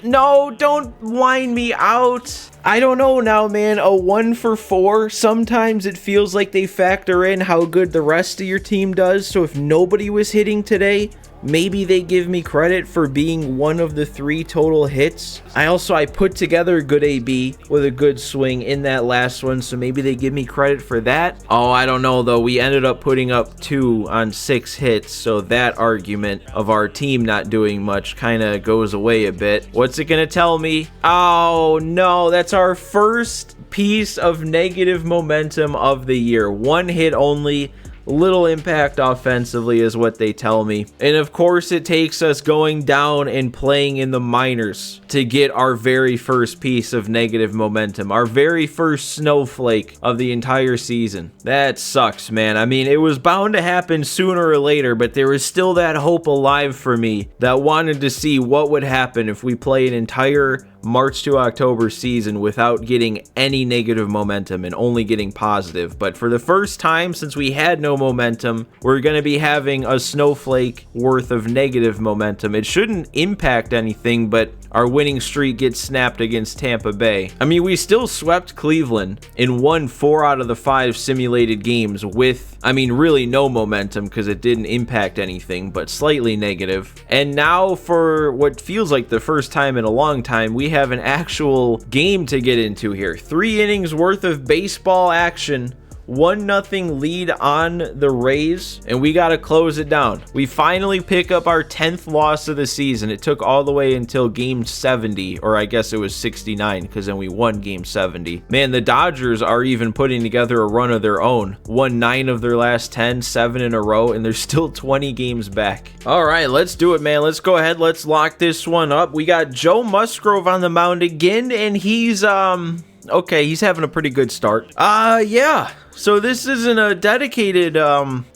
No, don't whine me out. I don't know now, man. A 1-for-4. Sometimes it feels like they factor in how good the rest of your team does. So if nobody was hitting today, maybe they give me credit for being one of the 3 total hits. I put together a good AB with a good swing in that last one, so maybe they give me credit for that. Oh, I don't know though. We ended up putting up 2 on 6 hits, so that argument of our team not doing much kind of goes away a bit. What's it gonna tell me? Oh no, that's our first piece of negative momentum of the year. 1 hit only. Little impact offensively is what they tell me. And of course it takes us going down and playing in the minors to get our very first piece of negative momentum, our very first snowflake of the entire season. That sucks, man. I mean, it was bound to happen sooner or later, but there was still that hope alive for me that wanted to see what would happen if we play an entire March to October season without getting any negative momentum and only getting positive. But for the first time since we had no momentum, we're going to be having a snowflake worth of negative momentum. It shouldn't impact anything, but our winning streak gets snapped against Tampa Bay. I mean, we still swept Cleveland and won 4 out of the 5 simulated games with, I mean, really no momentum because it didn't impact anything, but slightly negative. And now for what feels like the first time in a long time, we have an actual game to get into here. 3 innings worth of baseball action. 1-0 lead on the Rays, and we got to close it down. We finally pick up our 10th loss of the season. It took all the way until game 70, or I guess it was 69, because then we won game 70. Man, the Dodgers are even putting together a run of their own. Won 9 of their last 10, 7 in a row, and they're still 20 games back. All right, let's do it, man. Let's go ahead. Let's lock this one up. We got Joe Musgrove on the mound again, and he's, okay, he's having a pretty good start. Yeah. So this isn't a dedicated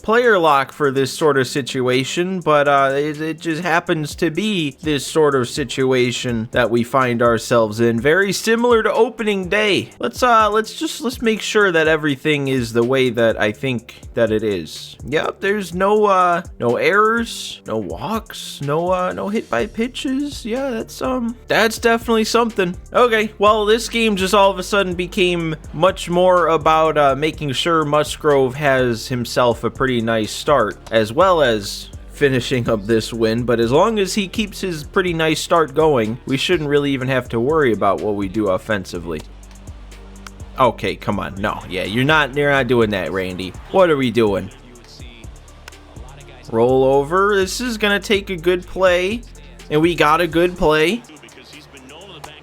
player lock for this sort of situation, but it just happens to be this sort of situation that we find ourselves in. Very similar to opening day. Let's make sure that everything is the way that I think that it is. Yep, there's no errors, no walks, no hit by pitches. Yeah, that's definitely something. Okay, well, this game just all of a sudden became much more about making sure Musgrove has himself a pretty nice start, as well as finishing up this win. But as long as he keeps his pretty nice start going, we shouldn't really even have to worry about what we do offensively. Okay, come on. No, yeah, you're not doing that, Randy. What are we doing? Roll over. This is gonna take a good play, and we got a good play.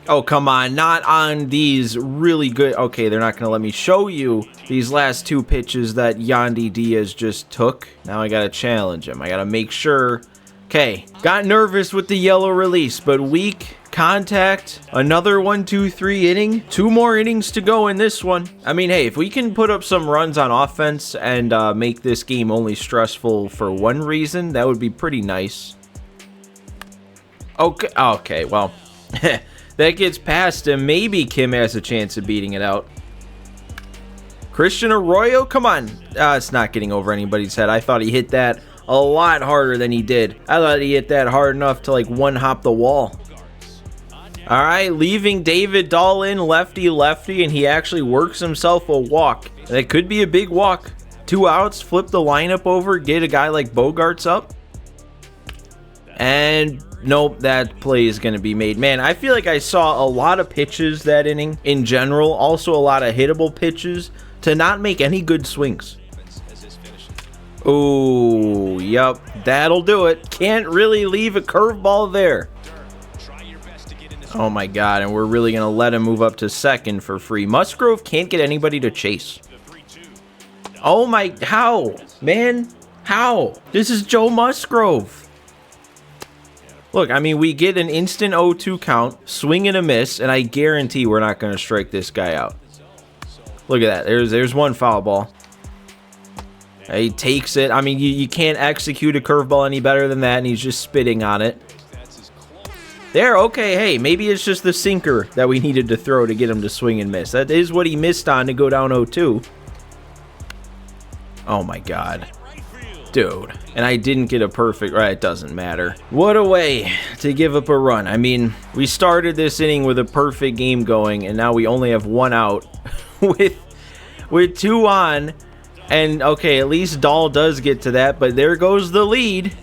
Oh, come on, not on these really good. Okay, they're not going to let me show you these last 2 pitches that Yandy Diaz just took. Now I got to challenge him. I got to make sure. Okay, got nervous with the yellow release, but weak contact. Another 1-2-3 inning. 2 more innings to go in this one. I mean, hey, if we can put up some runs on offense and make this game only stressful for one reason, that would be pretty nice. Okay, well... That gets past him. Maybe Kim has a chance of beating it out. Christian Arroyo, come on. It's not getting over anybody's head. I thought he hit that a lot harder than he did. I thought he hit that hard enough to like one-hop the wall. All right, leaving David Dahl in lefty, and he actually works himself a walk. That could be a big walk. 2 outs, flip the lineup over, get a guy like Bogaerts up. And nope, that play is going to be made. Man, I feel like I saw a lot of pitches that inning in general. Also a lot of hittable pitches to not make any good swings. Oh, yep, that'll do it. Can't really leave a curveball there. Oh my God, and we're really going to let him move up to second for free. Musgrove can't get anybody to chase. Oh my, how? Man, how? This is Joe Musgrove. Look, I mean, we get an instant 0-2 count, swing and a miss, and I guarantee we're not going to strike this guy out. Look at that. There's one foul ball. He takes it. I mean, you can't execute a curveball any better than that, and he's just spitting on it. There, okay, hey, maybe it's just the sinker that we needed to throw to get him to swing and miss. That is what he missed on to go down 0-2. Oh, my God. Dude, and I didn't get a perfect, right, it doesn't matter. What a way to give up a run. I mean, we started this inning with a perfect game going, and now we only have 1 out with 2 on. And, okay, at least Dahl does get to that, but there goes the lead.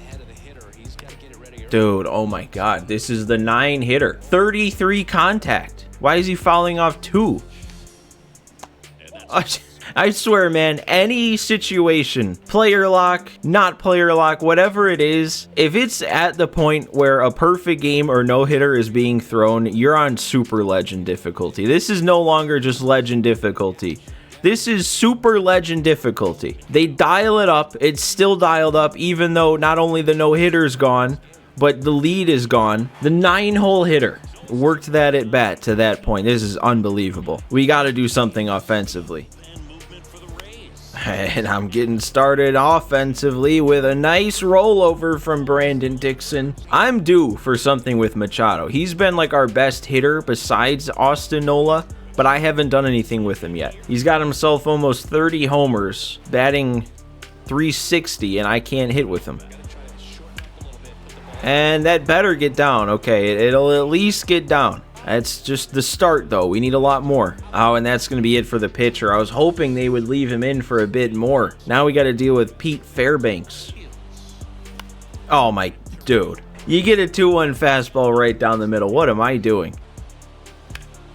Dude, oh my God, this is the 9 hitter. 33 contact. Why is he fouling off 2? I swear, man, any situation, player lock, not player lock, whatever it is, if it's at the point where a perfect game or no hitter is being thrown, you're on super legend difficulty. This is no longer just legend difficulty. This is super legend difficulty. They dial it up. It's still dialed up, even though not only the no hitter's gone, but the lead is gone. The 9-hole hitter worked that at bat to that point. This is unbelievable. We got to do something offensively. And I'm getting started offensively with a nice rollover from Brandon Dixon. I'm due for something with Machado. He's been like our best hitter besides Austin Nola, but I haven't done anything with him yet. He's got himself almost 30 homers, batting .360, and I can't hit with him. And that better get down. Okay, it'll at least get down. That's just the start, though. We need a lot more. Oh, and that's going to be it for the pitcher. I was hoping they would leave him in for a bit more. Now we got to deal with Pete Fairbanks. Oh, my dude. You get a 2-1 fastball right down the middle. What am I doing?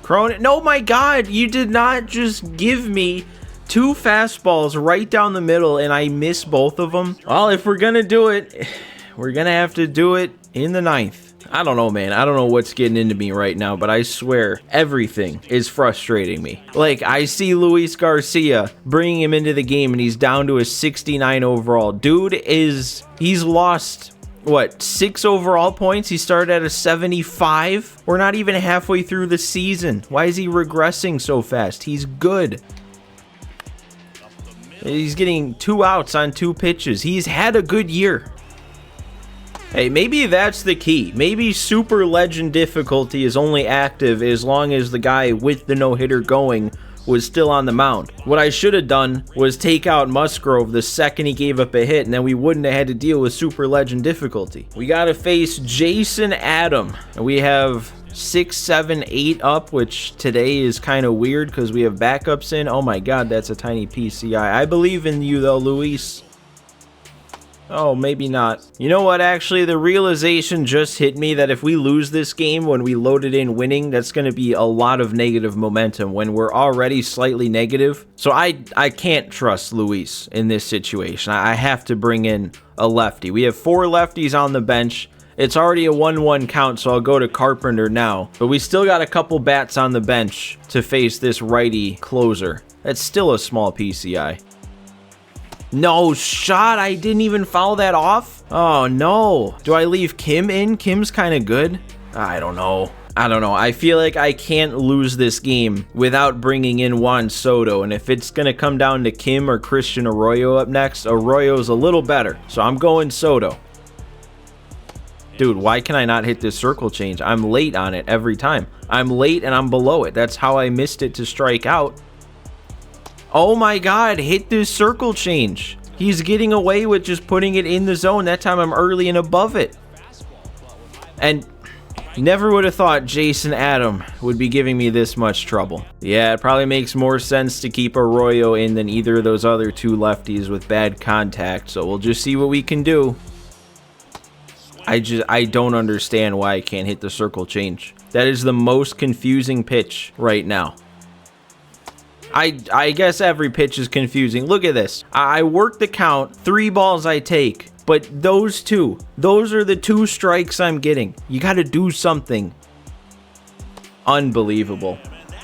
Cronin. No, my God. You did not just give me 2 fastballs right down the middle, and I miss both of them. Well, if we're gonna do it, we're gonna have to do it in the 9th. I don't know, man. I don't know what's getting into me right now, but I swear everything is frustrating me. Like, I see Luis Garcia, bringing him into the game, and he's down to a 69 overall. Dude he's lost, what, 6 overall points? He started at a 75? We're not even halfway through the season. Why is he regressing so fast? He's good. He's getting 2 outs on 2 pitches. He's had a good year. Hey, maybe that's the key. Maybe Super Legend difficulty is only active as long as the guy with the no-hitter going was still on the mound. What I should have done was take out Musgrove the second he gave up a hit, and then we wouldn't have had to deal with Super Legend difficulty. We got to face Jason Adam. We have 6, 7, 8 up, which today is kind of weird because we have backups in. Oh my god, that's a tiny PCI. I believe in you though, Luis. Oh, maybe not. You know what, actually, the realization just hit me that if we lose this game when we loaded in winning, that's going to be a lot of negative momentum when we're already slightly negative. So I can't trust Luis in this situation. I have to bring in a lefty. We have 4 lefties on the bench. It's already a 1-1 count, so I'll go to Carpenter now. But we still got a couple bats on the bench to face this righty closer. That's still a small PCI. No shot. I didn't even foul that off. Oh no. Do I leave Kim in? Kim's kind of good. I don't know. I feel like I can't lose this game without bringing in Juan Soto. And if it's going to come down to Kim or Christian Arroyo up next, Arroyo's a little better. So I'm going Soto. Dude, why can I not hit this circle change? I'm late on it every time. I'm late and I'm below it. That's how I missed it to strike out. Oh my god, hit this circle change. He's getting away with just putting it in the zone. That time I'm early and above it. And never would have thought Jason Adam would be giving me this much trouble. Yeah, it probably makes more sense to keep Arroyo in than either of those other 2 lefties with bad contact. So we'll just see what we can do. I don't understand why I can't hit the circle change. That is the most confusing pitch right now. I guess every pitch is confusing. Look at this. I work the count, 3 balls I take, but those are the 2 strikes I'm getting. You got to do something. Unbelievable.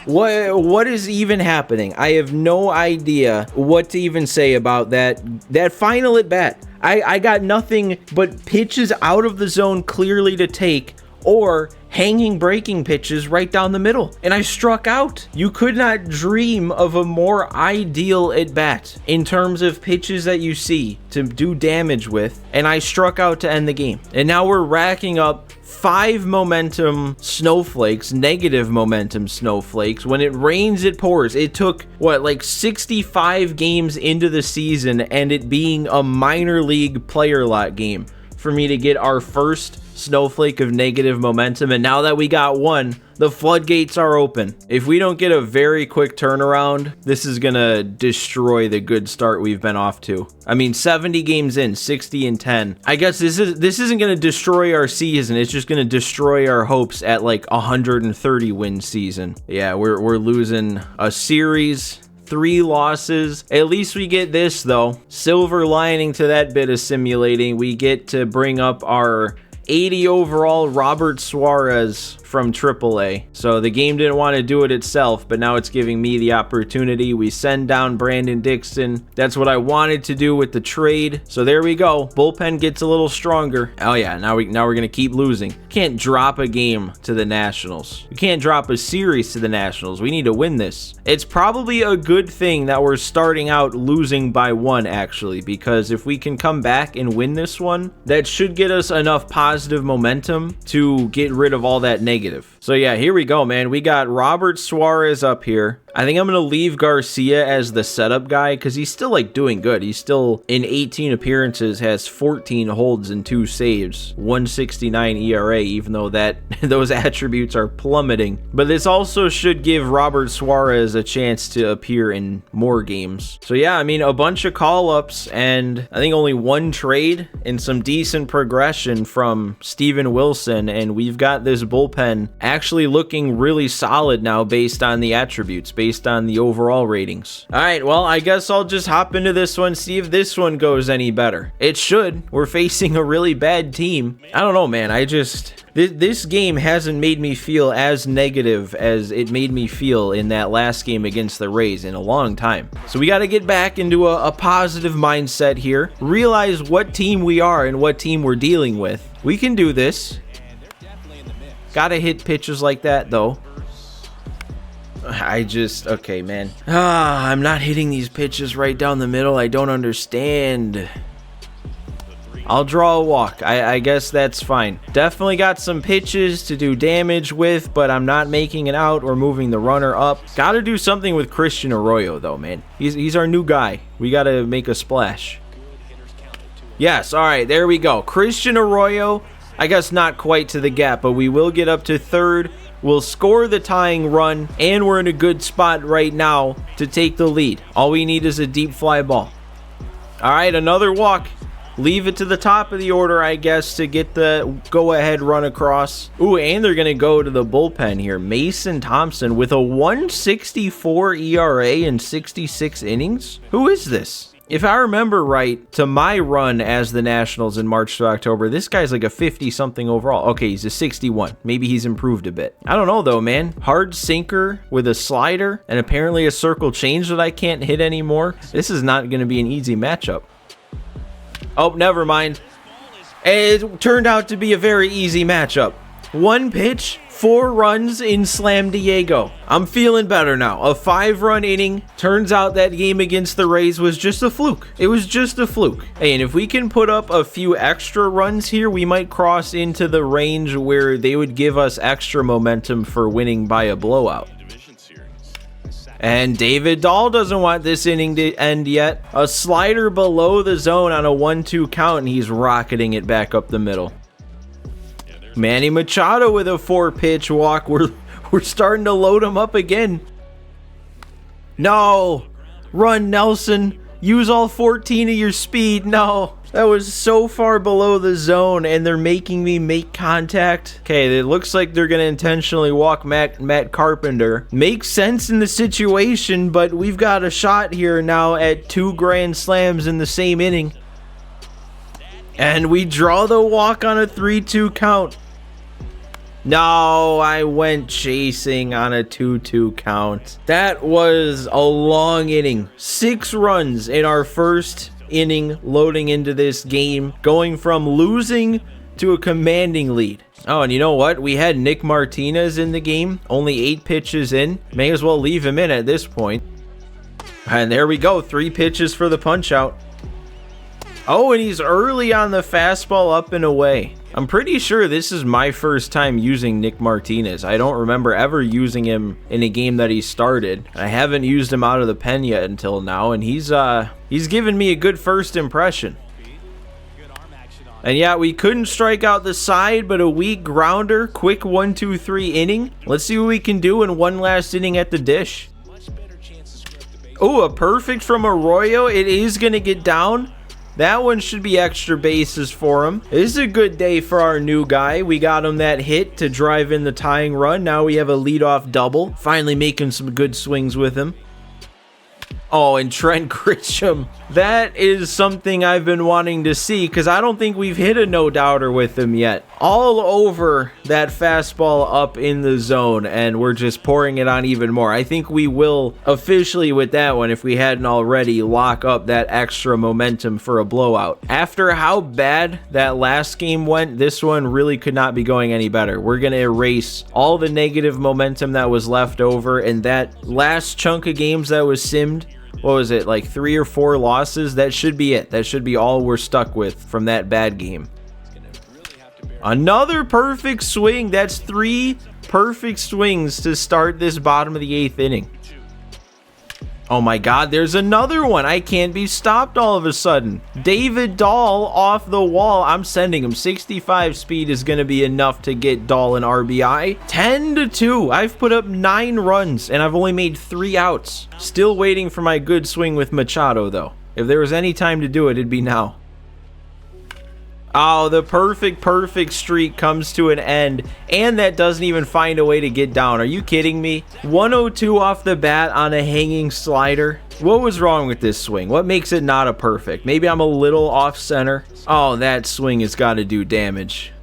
What is even happening? I have no idea what to even say about that final at bat. I got nothing but pitches out of the zone clearly to take, or hanging breaking pitches right down the middle, and I struck out. You could not dream of a more ideal at bat in terms of pitches that you see to do damage with, and I struck out to end the game. And now we're racking up 5 momentum snowflakes, negative momentum snowflakes. When it rains, it pours. It took, what, like 65 games into the season and it being a minor league player lot game for me to get our first snowflake of negative momentum, and now that we got one, the floodgates are open. If we don't get a very quick turnaround, this is gonna destroy the good start we've been off to. I mean, 70 games in, 60-10. I guess this isn't gonna destroy our season. It's just gonna destroy our hopes at like 130 win season. Yeah, we're losing a series. 3 losses. At least we get this though. Silver lining to that bit of simulating, we get to bring up our 80 overall Robert Suarez from AAA. So the game didn't want to do it itself, but now it's giving me the opportunity. We send down Brandon Dixon. That's what I wanted to do with the trade. So there we go. Bullpen gets a little stronger. Oh yeah, now we're gonna keep losing. Can't drop a game to the Nationals. We can't drop a series to the Nationals. We need to win this. It's probably a good thing that we're starting out losing by 1 actually, because if we can come back and win this one, that should get us enough positive momentum to get rid of all that negative. So yeah, here we go, man. We got Robert Suarez up here. I think I'm going to leave Garcia as the setup guy because he's still like doing good. He's still in 18 appearances, has 14 holds and 2 saves, 1.69 ERA, even though that those attributes are plummeting. But this also should give Robert Suarez a chance to appear in more games. So yeah, I mean, a bunch of call-ups and I think only 1 trade and some decent progression from Steven Wilson, and we've got this bullpen actually looking really solid now based on the attributes, based based on the overall ratings. All right, well, I guess I'll just hop into this one, see if this one goes any better. It should. We're facing a really bad team. I don't know, man. This game hasn't made me feel as negative as it made me feel in that last game against the Rays in a long time. So we got to get back into a positive mindset here. Realize what team we are and what team we're dealing with. We can do this. Got to hit pitches like that, though. Okay, man. I'm not hitting these pitches right down the middle. I don't understand. I'll draw a walk. I guess that's fine. Definitely got some pitches to do damage with, but I'm not making it out or moving the runner up. Got to do something with Christian Arroyo, though, man. He's our new guy. We got to make a splash. Yes, all right, there we go. Christian Arroyo, I guess not quite to the gap, but we will get up to third. We'll score the tying run, and we're in a good spot right now to take the lead. All we need is a deep fly ball. All right, another walk. Leave it to the top of the order, I guess, to get the go-ahead run across. Ooh, and they're going to go to the bullpen here. Mason Thompson with a 1.64 ERA in 66 innings. Who is this? If I remember right, to my run as the Nationals in March to October, this guy's like a 50-something overall. Okay, he's a 61. Maybe he's improved a bit. I don't know, though, man. Hard sinker with a slider and apparently a circle change that I can't hit anymore. This is not going to be an easy matchup. Oh, never mind. It turned out to be a very easy matchup. 1 pitch, 4 runs in San Diego. I'm feeling better now. A 5-run inning. Turns out that game against the Rays was just a fluke. It was just a fluke. Hey, and if we can put up a few extra runs here, we might cross into the range where they would give us extra momentum for winning by a blowout. And David Dahl doesn't want this inning to end yet. A slider below the zone on a 1-2 count, and he's rocketing it back up the middle. Manny Machado with a 4-pitch walk. We're starting to load him up again. No. Run, Nelson. Use all 14 of your speed. No. That was so far below the zone, and they're making me make contact. Okay, it looks like they're going to intentionally walk Matt Carpenter. Makes sense in the situation, but we've got a shot here now at 2 grand slams in the same inning. And we draw the walk on a 3-2 count. No, I went chasing on a 2-2 count. That was a long inning. 6 runs in our first inning loading into this game, going from losing to a commanding lead. Oh, and you know what? We had Nick Martinez in the game, only 8 pitches in. May as well leave him in at this point. And there we go, 3 pitches for the punch out. Oh, and he's early on the fastball up and away. I'm pretty sure this is my first time using Nick Martinez. I don't remember ever using him in a game that he started. I haven't used him out of the pen yet until now, and he's given me a good first impression. And yeah, we couldn't strike out the side, but a weak grounder, quick 1-2-3 inning. Let's see what we can do in one last inning at the dish. Oh, a perfect from Arroyo. It is going to get down. That one should be extra bases for him. This is a good day for our new guy. We got him that hit to drive in the tying run. Now we have a leadoff double. Finally making some good swings with him. Oh, and Trent Grisham. That is something I've been wanting to see because I don't think we've hit a no-doubter with him yet. All over that fastball up in the zone, and we're just pouring it on even more. I think we will officially with that one, if we hadn't already, lock up that extra momentum for a blowout. After how bad that last game went, this one really could not be going any better. We're going to erase all the negative momentum that was left over, and that last chunk of games that was simmed, what was it, like 3 or 4 losses? That should be it. That should be all we're stuck with from that bad game. Another perfect swing. That's 3 perfect swings to start this bottom of the 8th inning. Oh my God, there's another one. I can't be stopped all of a sudden. David Dahl off the wall. I'm sending him. 65 speed is going to be enough to get Dahl an RBI. 10-2. I've put up 9 runs and I've only made 3 outs. Still waiting for my good swing with Machado though. If there was any time to do it, it'd be now. Oh, the perfect streak comes to an end, and that doesn't even find a way to get down. Are you kidding me? 102 off the bat on a hanging slider. What was wrong with this swing? What makes it not a perfect? Maybe I'm a little off center. Oh, that swing has got to do damage.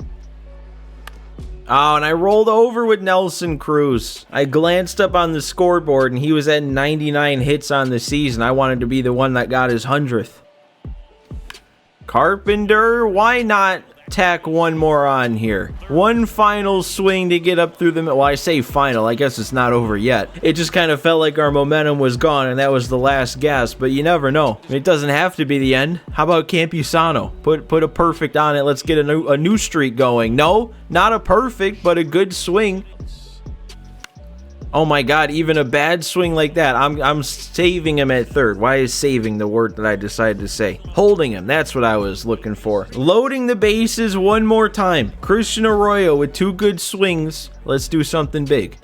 Oh, and I rolled over with Nelson Cruz. I glanced up on the scoreboard, and he was at 99 hits on the season. I wanted to be the one that got his 100th. Carpenter, why not tack one more on here? One final swing to get up through the middle. Well, I say final, I guess it's not over yet. It just kind of felt like our momentum was gone and that was the last gasp, but you never know. It doesn't have to be the end. How about Campusano? Put a perfect on it. Let's get a new streak going. No, not a perfect, but a good swing. Oh my God, even a bad swing like that. I'm saving him at third. Why is saving the word that I decided to say? Holding him, that's what I was looking for. Loading the bases one more time. Christian Arroyo with 2 good swings. Let's do something big.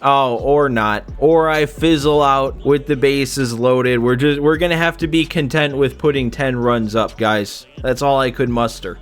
Oh, or not. Or I fizzle out with the bases loaded. We're gonna have to be content with putting 10 runs up, guys. That's all I could muster.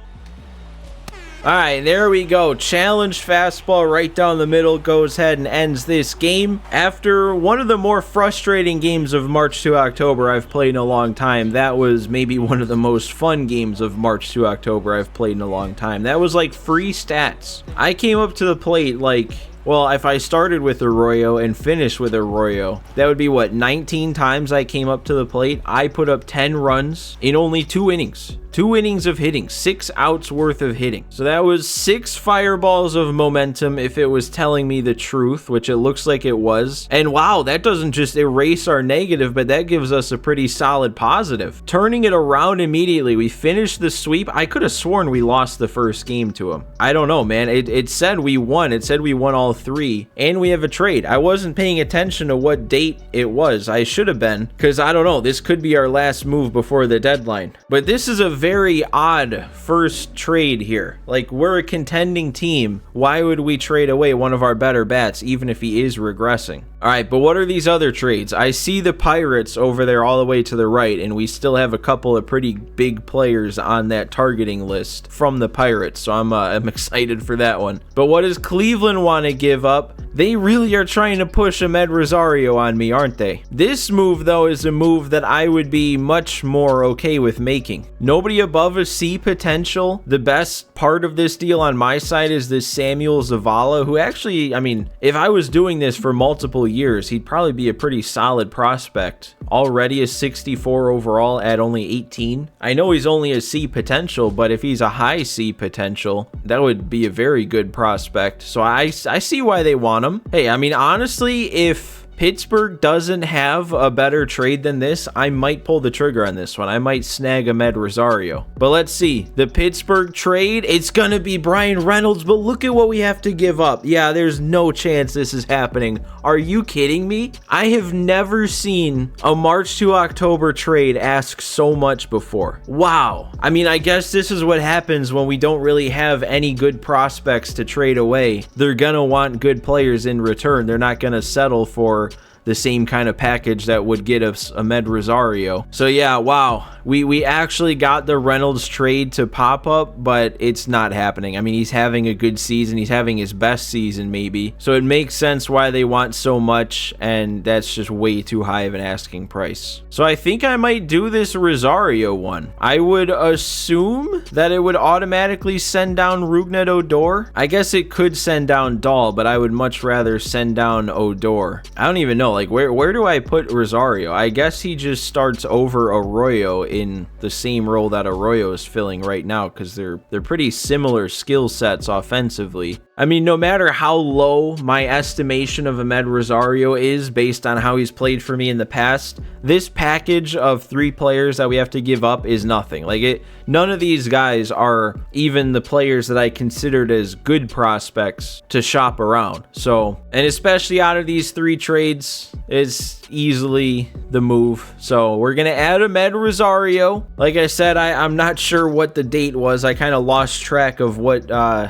Alright, there we go. Challenge fastball right down the middle goes ahead and ends this game. After one of the more frustrating games of March to October I've played in a long time, that was maybe one of the most fun games of March to October I've played in a long time. That was like free stats. I came up to the plate like... Well, if I started with Arroyo and finished with Arroyo, that would be what, 19 times I came up to the plate. I put up 10 runs in only 2 innings. 2 innings of hitting, 6 outs worth of hitting. So that was 6 fireballs of momentum if it was telling me the truth, which it looks like it was. And wow, that doesn't just erase our negative, but that gives us a pretty solid positive. Turning it around immediately, we finished the sweep. I could have sworn we lost the first game to him. I don't know, man. It said we won. It said we won all 3, and we have a trade. I wasn't paying attention to what date it was. I should have been, because I don't know. This could be our last move before the deadline. But this is a very odd first trade here. Like, we're a contending team. Why would we trade away one of our better bats, even if he is regressing? All right, but what are these other trades? I see the Pirates over there all the way to the right, and we still have a couple of pretty big players on that targeting list from the Pirates, so I'm excited for that one. But what does Cleveland want to give up? They really are trying to push Ahmed Rosario on me, aren't they? This move, though, is a move that I would be much more okay with making. Nobody above a C potential. The best part of this deal on my side is this Samuel Zavala, who actually, I mean, if I was doing this for multiple years, he'd probably be a pretty solid prospect. Already a 64 overall at only 18. I know he's only a C potential, but if he's a high C potential, that would be a very good prospect. So I see why they want him. Hey, I mean, honestly, if Pittsburgh doesn't have a better trade than this, I might pull the trigger on this one. I might snag Ahmed Rosario. But let's see. The Pittsburgh trade, it's going to be Brian Reynolds, but look at what we have to give up. Yeah, there's no chance this is happening. Are you kidding me? I have never seen a March to October trade ask so much before. Wow. I mean, I guess this is what happens when we don't really have any good prospects to trade away. They're going to want good players in return. They're not going to settle for the same kind of package that would get us Ahmed Rosario. So yeah, wow. We actually got the Reynolds trade to pop up, but it's not happening. I mean, he's having a good season. He's having his best season, maybe. So it makes sense why they want so much, and that's just way too high of an asking price. So I think I might do this Rosario one. I would assume that it would automatically send down Rougned Odor. I guess it could send down Dahl, but I would much rather send down Odor. I don't even know. Like, where do I put Rosario? I guess he just starts over Arroyo in the same role that Arroyo is filling right now, because they're pretty similar skill sets offensively. I mean, no matter how low my estimation of Ahmed Rosario is based on how he's played for me in the past, this package of 3 players that we have to give up is nothing. Like, none of these guys are even the players that I considered as good prospects to shop around. So, and especially out of these 3 trades, is easily the move. So we're gonna add Ahmed Rosario. Like I said, I'm not sure what the date was. I kind of lost track of what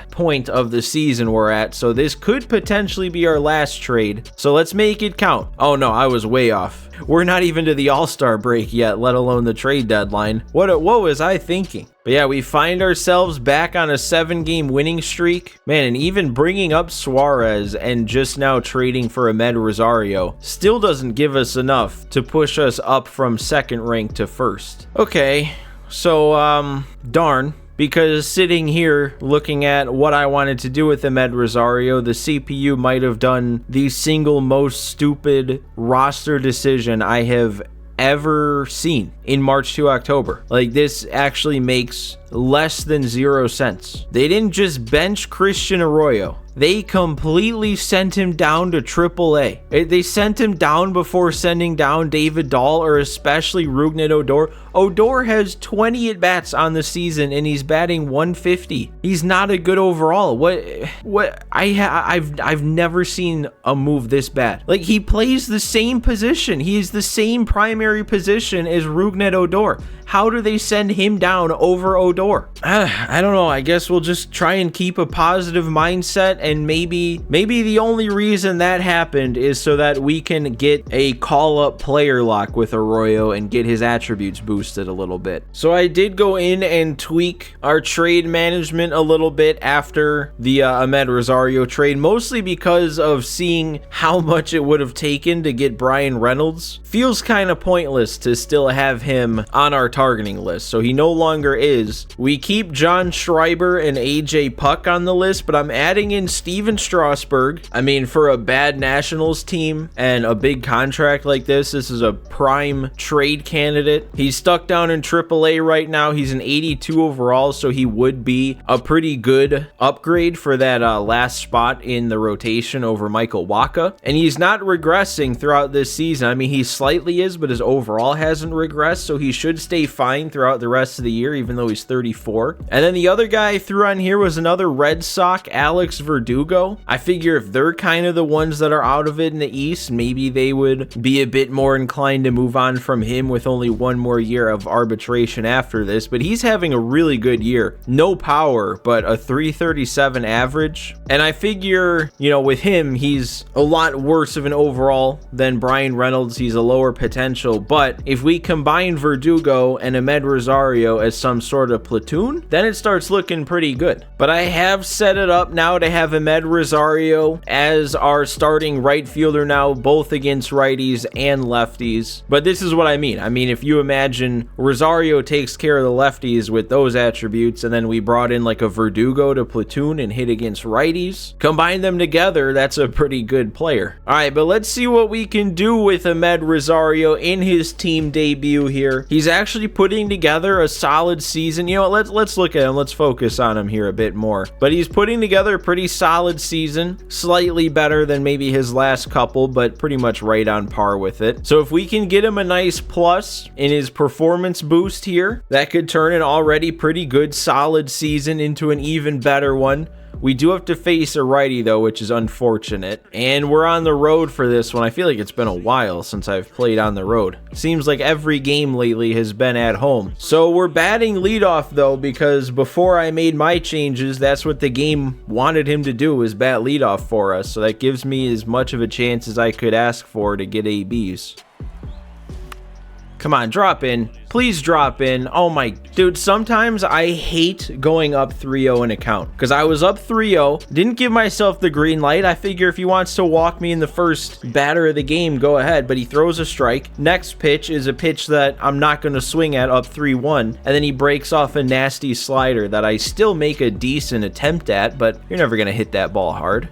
point of the season season we're at, so this could potentially be our last trade. So let's make it count. Oh no, I was way off. We're not even to the All-Star break yet, let alone the trade deadline. What was I thinking? But yeah, we find ourselves back on a 7-game winning streak. Man, and even bringing up Suarez and just now trading for Ahmed Rosario still doesn't give us enough to push us up from second rank to first. Okay, so, darn. Because sitting here looking at what I wanted to do with Ahmed Rosario, the CPU might have done the single most stupid roster decision I have ever seen in March to October. Like, this actually makes less than 0 sense. They didn't just bench Christian Arroyo. They completely sent him down to AAA. They sent him down before sending down David Dahl or especially Rougned Odor. Odor has 20 at-bats on the season and he's batting 150. He's not a good overall. I've never seen a move this bad. Like, he plays the same position. He is the same primary position as Rougned Odor. How do they send him down over Odor? I don't know. I guess we'll just try and keep a positive mindset, and maybe the only reason that happened is so that we can get a call-up player lock with Arroyo and get his attributes boosted a little bit. So I did go in and tweak our trade management a little bit after the Ahmed Rosario trade, mostly because of seeing how much it would have taken to get Brian Reynolds. Feels kind of pointless to still have him on our targeting list, so he no longer is. We keep John Schreiber and AJ Puck on the list, but I'm adding in Steven Strasburg. I mean, for a bad Nationals team and a big contract like this is a prime trade candidate. He's stuck down in AAA right now. He's an 82 overall, so he would be a pretty good upgrade for that last spot in the rotation over Michael Wacha, and he's not regressing throughout this season. I mean, he slightly is, but his overall hasn't regressed, so he should stay fine throughout the rest of the year, even though he's 34. And then the other guy I threw on here was another Red Sox, Alex Verdugo. I figure if they're kind of the ones that are out of it in the East, maybe they would be a bit more inclined to move on from him with only one more year of arbitration after this. But he's having a really good year. No power, but a 337 average. And I figure, you know, with him, he's a lot worse of an overall than Brian Reynolds. He's a lower potential. But if we combine Verdugo and Ahmed Rosario as some sort of platoon, then it starts looking pretty good. But I have set it up now to have Ahmed Rosario as our starting right fielder now, both against righties and lefties. But this is what I mean. I mean, if you imagine Rosario takes care of the lefties with those attributes, and then we brought in like a Verdugo to platoon and hit against righties, combine them together, that's a pretty good player. All right, but let's see what we can do with Ahmed Rosario in his team debut here. He's actually putting together a solid season. You know what, let's look at him. Let's focus on him here a bit more. But he's putting together a pretty solid season, slightly better than maybe his last couple, but pretty much right on par with it. So if we can get him a nice plus in his performance boost here, that could turn an already pretty good solid season into an even better one. We do have to face a righty though, which is unfortunate. And we're on the road for this one. I feel like it's been a while since I've played on the road. Seems like every game lately has been at home. So we're batting leadoff though, because before I made my changes, that's what the game wanted him to do, was bat leadoff for us. So that gives me as much of a chance as I could ask for to get ABs. Come on, drop in. Please drop in. Oh my, dude, sometimes I hate going up 3-0 in a count, because I was up 3-0, didn't give myself the green light. I figure if he wants to walk me in the first batter of the game, go ahead, but he throws a strike. Next pitch is a pitch that I'm not going to swing at, up 3-1, and then he breaks off a nasty slider that I still make a decent attempt at, but you're never going to hit that ball hard.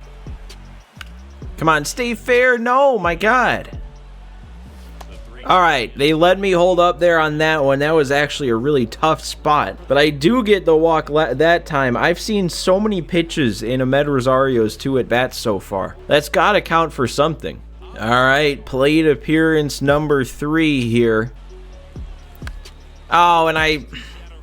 Come on, stay fair. No, my God. All right, they let me hold up there on that one. That was actually a really tough spot, but I do get the walk that time. I've seen so many pitches in Ahmed Rosario's 2 at-bats so far. That's got to count for something. All right, plate appearance number 3 here. Oh, and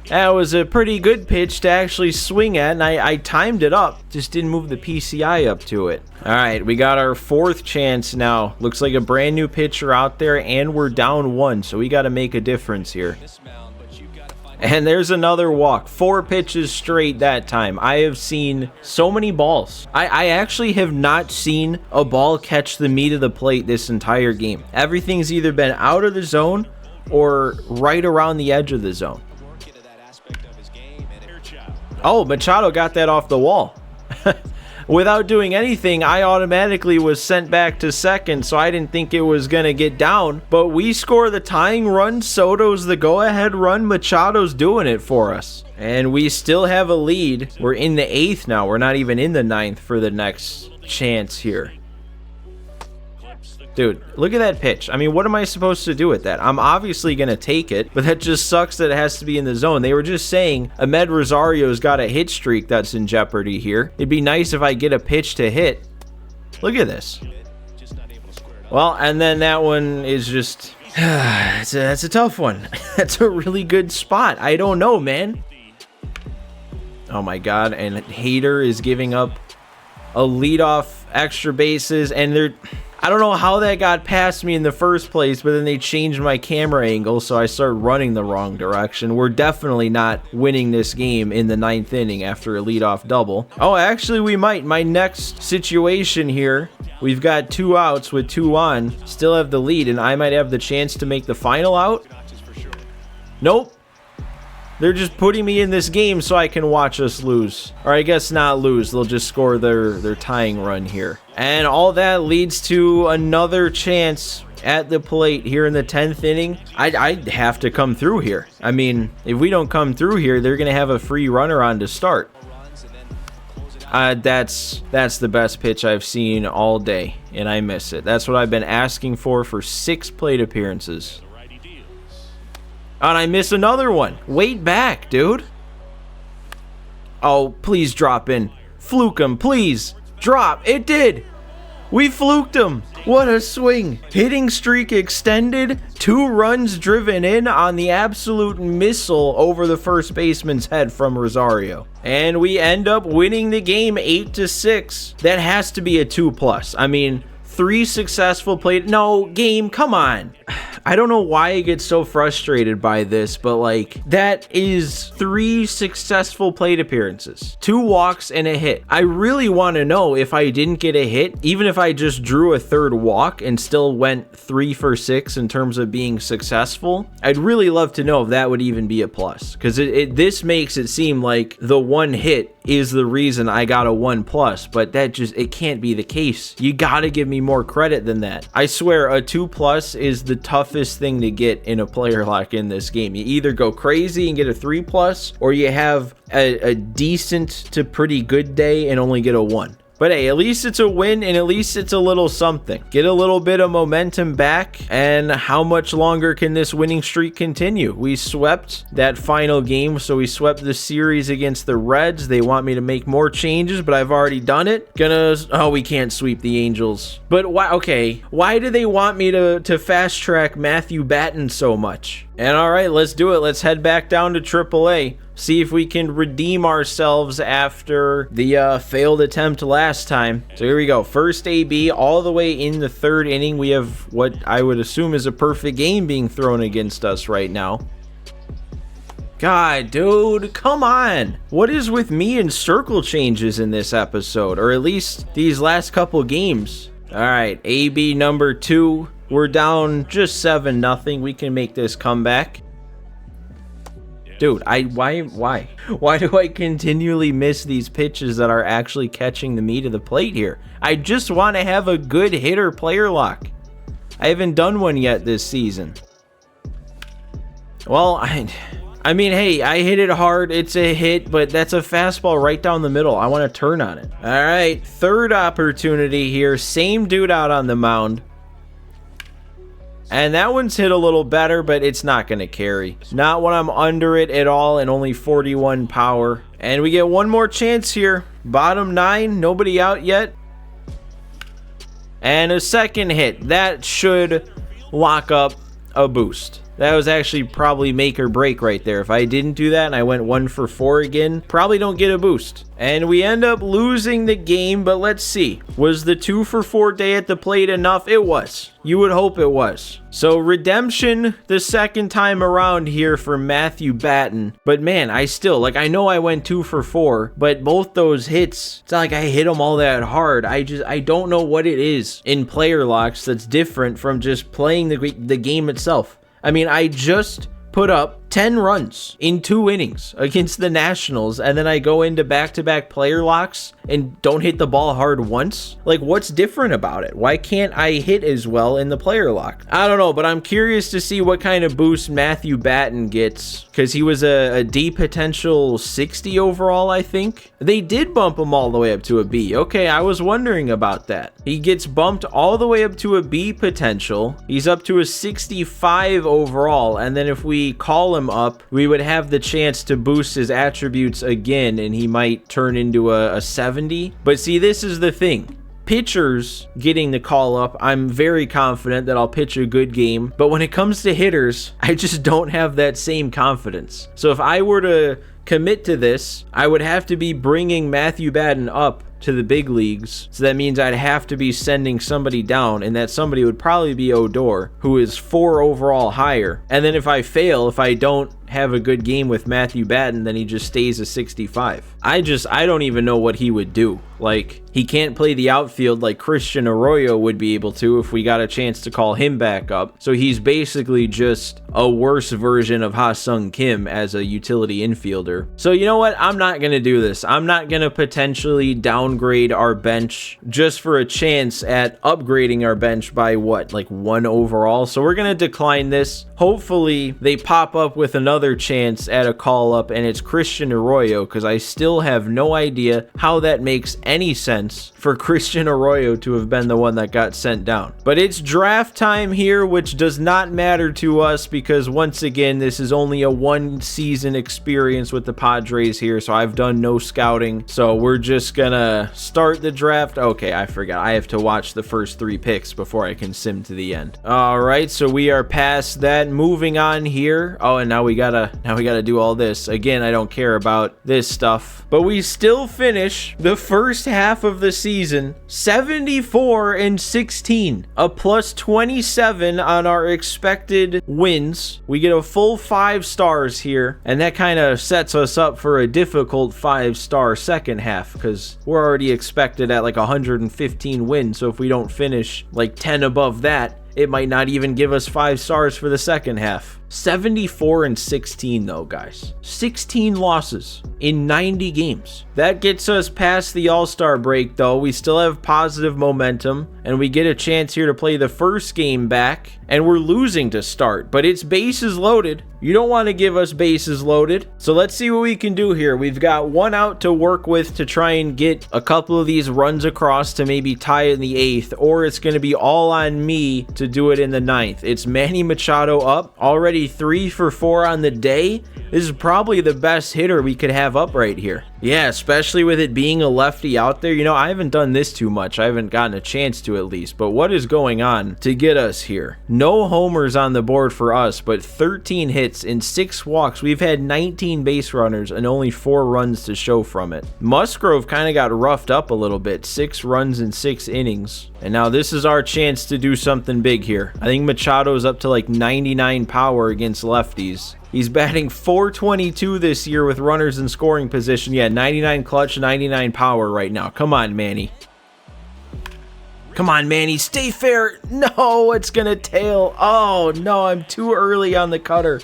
that was a pretty good pitch to actually swing at, and I timed it up, just didn't move the PCI up to it. All right, we got our 4th chance now. Looks like a brand new pitcher out there, and we're down 1, so we got to make a difference here. And there's another walk. 4 pitches straight that time. I have seen so many balls. I actually have not seen a ball catch the meat of the plate this entire game. Everything's either been out of the zone or right around the edge of the zone. Oh, Machado got that off the wall. Without doing anything, I automatically was sent back to second, so I didn't think it was going to get down. But we score the tying run. Soto's the go-ahead run. Machado's doing it for us. And we still have a lead. We're in the 8th now. We're not even in the 9th for the next chance here. Dude, look at that pitch. I mean, what am I supposed to do with that? I'm obviously going to take it, but that just sucks that it has to be in the zone. They were just saying Ahmed Rosario's got a hit streak that's in jeopardy here. It'd be nice if I get a pitch to hit. Look at this. Well, and then that one is just... that's a tough one. That's a really good spot. I don't know, man. Oh my God, and Hader is giving up a leadoff extra bases, and they're... I don't know how that got past me in the first place, but then they changed my camera angle, so I started running the wrong direction. We're definitely not winning this game in the 9th inning after a leadoff double. Oh, actually, we might. My next situation here, we've got 2 outs with 2 on, still have the lead, and I might have the chance to make the final out. Nope. They're just putting me in this game so I can watch us lose. Or I guess not lose. They'll just score their tying run here. And all that leads to another chance at the plate here in the 10th inning. I'd have to come through here. I mean, if we don't come through here, they're going to have a free runner on to start. That's the best pitch I've seen all day, and I miss it. That's what I've been asking for 6 plate appearances. And I miss another one. Wait back, dude. Oh, please drop in. Fluke him, please. Drop. It did. We fluked him. What a swing. Hitting streak extended. 2 runs driven in on the absolute missile over the first baseman's head from Rosario. And we end up winning the game 8-6. That has to be a 2+. I mean, 3 successful plate. No, game, come on. I don't know why I get so frustrated by this, but like, that is 3 successful plate appearances, 2 walks and a hit. I really want to know if I didn't get a hit, even if I just drew a 3rd walk and still went 3 for 6 in terms of being successful. I'd really love to know if that would even be a plus, because this makes it seem like the 1 hit is the reason I got a 1+, but it can't be the case. You gotta give me more credit than that. I swear a 2+ is the toughest thing to get in a player lock in this game. You either go crazy and get a 3+, or you have a decent to pretty good day and only get a 1. But hey, at least it's a win, and at least it's a little something. Get a little bit of momentum back, and how much longer can this winning streak continue? We swept that final game, so we swept the series against the Reds. They want me to make more changes, but I've already done it. Oh, we can't sweep the Angels. But why? Okay, why do they want me to fast track Matthew Batten so much? And all right, let's do it. Let's head back down to AAA. See if we can redeem ourselves after the failed attempt last time. So here we go. First AB all the way in the 3rd inning. We have what I would assume is a perfect game being thrown against us right now. God, dude, come on. What is with me and circle changes in this episode? Or at least these last couple games. All right, AB number 2. We're down just 7-0. We can make this comeback. Dude, why do I continually miss these pitches that are actually catching the meat of the plate here? I just want to have a good hitter player lock. I haven't done one yet this season. Well, I mean, hey, I hit it hard. It's a hit, but that's a fastball right down the middle. I want to turn on it. All right, 3rd opportunity here. Same dude out on the mound. And that one's hit a little better, but it's not going to carry. Not when I'm under it at all and only 41 power. And we get one more chance here. Bottom 9, nobody out yet. And a second hit. That should lock up a boost. That was actually probably make or break right there. If I didn't do that and I went 1 for 4 again, probably don't get a boost. And we end up losing the game, but let's see. Was the 2 for 4 day at the plate enough? It was. You would hope it was. So redemption the second time around here for Matthew Batten. But man, I still, like, I know I went 2 for 4, but both those hits, it's not like I hit them all that hard. I don't know what it is in player locks that's different from just playing the game itself. I mean, I just put up 10 runs in 2 innings against the Nationals, and then I go into back-to-back player locks and don't hit the ball hard once? Like, what's different about it? Why can't I hit as well in the player lock? I don't know, but I'm curious to see what kind of boost Matthew Batten gets, because he was a D potential 60 overall, I think. They did bump him all the way up to a B. Okay, I was wondering about that. He gets bumped all the way up to a B potential. He's up to a 65 overall, and then if we call him up, we would have the chance to boost his attributes again, and he might turn into a 70. But see, this is the thing. Pitchers getting the call up, I'm very confident that I'll pitch a good game. But when it comes to hitters, I just don't have that same confidence. So if I were to commit to this, I would have to be bringing Matthew Batten up to the big leagues. So that means I'd have to be sending somebody down, and that somebody would probably be Odor, who is 4 overall higher. And then if I fail, if I don't have a good game with Matthew Batten, then he just stays a 65. I don't even know what he would do. Like, he can't play the outfield like Christian Arroyo would be able to if we got a chance to call him back up. So he's basically just a worse version of Ha-Sung Kim as a utility infielder. So you know what? I'm not going to do this. I'm not going to potentially downgrade our bench just for a chance at upgrading our bench by what, like 1 overall? So we're going to decline this. Hopefully they pop up with another chance at a call up and it's Christian Arroyo, because I still have no idea how that makes any sense for Christian Arroyo to have been the one that got sent down. But it's draft time here, which does not matter to us because once again, this is only a 1 season experience with the Padres here, so I've done no scouting. So we're just gonna start the draft. Okay, I forgot. I have to watch the first 3 picks before I can sim to the end. All right, so we are past that. Moving on here. Oh, and now we gotta do all this. Again, I don't care about this stuff, but we still finish the first half of the season 74-16, a plus 27 on our expected wins. We get a full 5 stars here, and that kind of sets us up for a difficult 5-star second half because we're already expected at like 115 wins. So if we don't finish like 10 above that, it might not even give us 5 stars for the second half. 74-16 though, guys. 16 losses in 90 games. That gets us past the All-Star break though. We still have positive momentum and we get a chance here to play the first game back, and we're losing to start, but it's bases loaded. You don't want to give us bases loaded. So let's see what we can do here. We've got 1 out to work with to try and get a couple of these runs across to maybe tie in the 8th, or it's going to be all on me to do it in the 9th. It's Manny Machado up, already 3 for 4 on the day. This is probably the best hitter we could have up right here. Yeah, especially with it being a lefty out there. You know, I haven't done this too much. I haven't gotten a chance to at least. But what is going on to get us here? No homers on the board for us, but 13 hits and 6 walks. We've had 19 base runners and only 4 runs to show from it. Musgrove kind of got roughed up a little bit. 6 runs in 6 innings. And now this is our chance to do something big here. I think Machado's up to like 99 power against lefties. He's batting .422 this year with runners in scoring position. Yeah, 99 clutch, 99 power right now. Come on, Manny. Come on, Manny. Stay fair. No, it's going to tail. Oh, no, I'm too early on the cutter.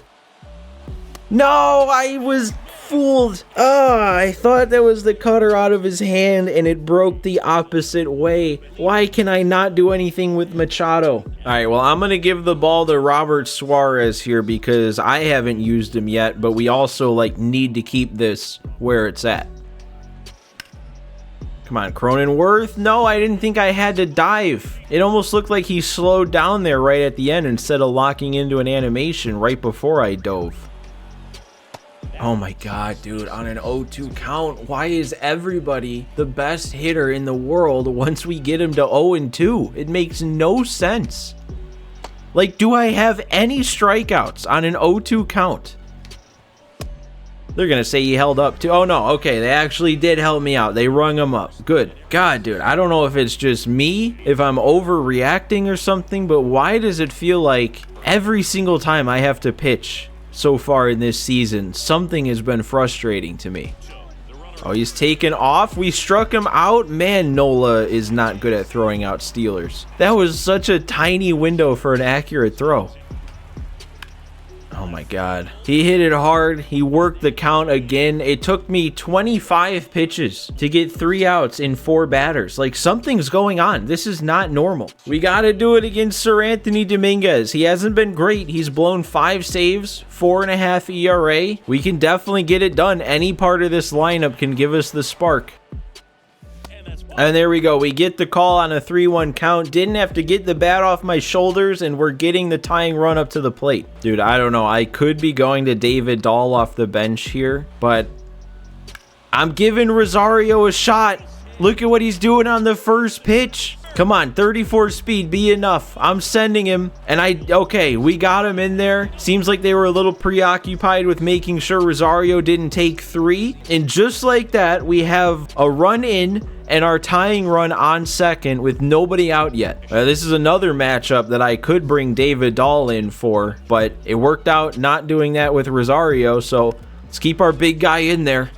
No, I was fooled. I thought that was the cutter out of his hand and it broke the opposite way. Why can I not do anything with Machado? All right, well, I'm going to give the ball to Robert Suarez here because I haven't used him yet, but we also need to keep this where it's at. Come on, Cronenworth. No, I didn't think I had to dive. It almost looked like he slowed down there right at the end instead of locking into an animation right before I dove. Oh my god, dude, on an 0-2 count, why is everybody the best hitter in the world once we get him to 0-2? It makes no sense. Like, do I have any strikeouts on an 0-2 count? They're going to say he held up too. Oh, no. Okay, they actually did help me out. They rung him up. Good. God, dude, I don't know if it's just me, if I'm overreacting or something, but why does it feel like every single time I have to pitch so far in this season, something has been frustrating to me? Oh, he's taken off. We struck him out. Man, Nola is not good at throwing out stealers. That was such a tiny window for an accurate throw. Oh my God. He hit it hard. He worked the count again. It took me 25 pitches to get 3 outs in 4 batters. Like, something's going on. This is not normal. We got to do it against Sir Anthony Dominguez. He hasn't been great. He's blown 5 saves, 4.5 ERA. We can definitely get it done. Any part of this lineup can give us the spark. And there we go. We get the call on a 3-1 count. Didn't have to get the bat off my shoulders, and we're getting the tying run up to the plate. Dude, I don't know. I could be going to David Dahl off the bench here, but I'm giving Rosario a shot. Look at what he's doing on the first pitch. Come on, 34 speed, be enough. I'm sending him, and okay, we got him in there. Seems like they were a little preoccupied with making sure Rosario didn't take 3. And just like that, we have a run in and our tying run on second with nobody out yet. This is another matchup that I could bring David Dahl in for, but it worked out not doing that with Rosario, so let's keep our big guy in there.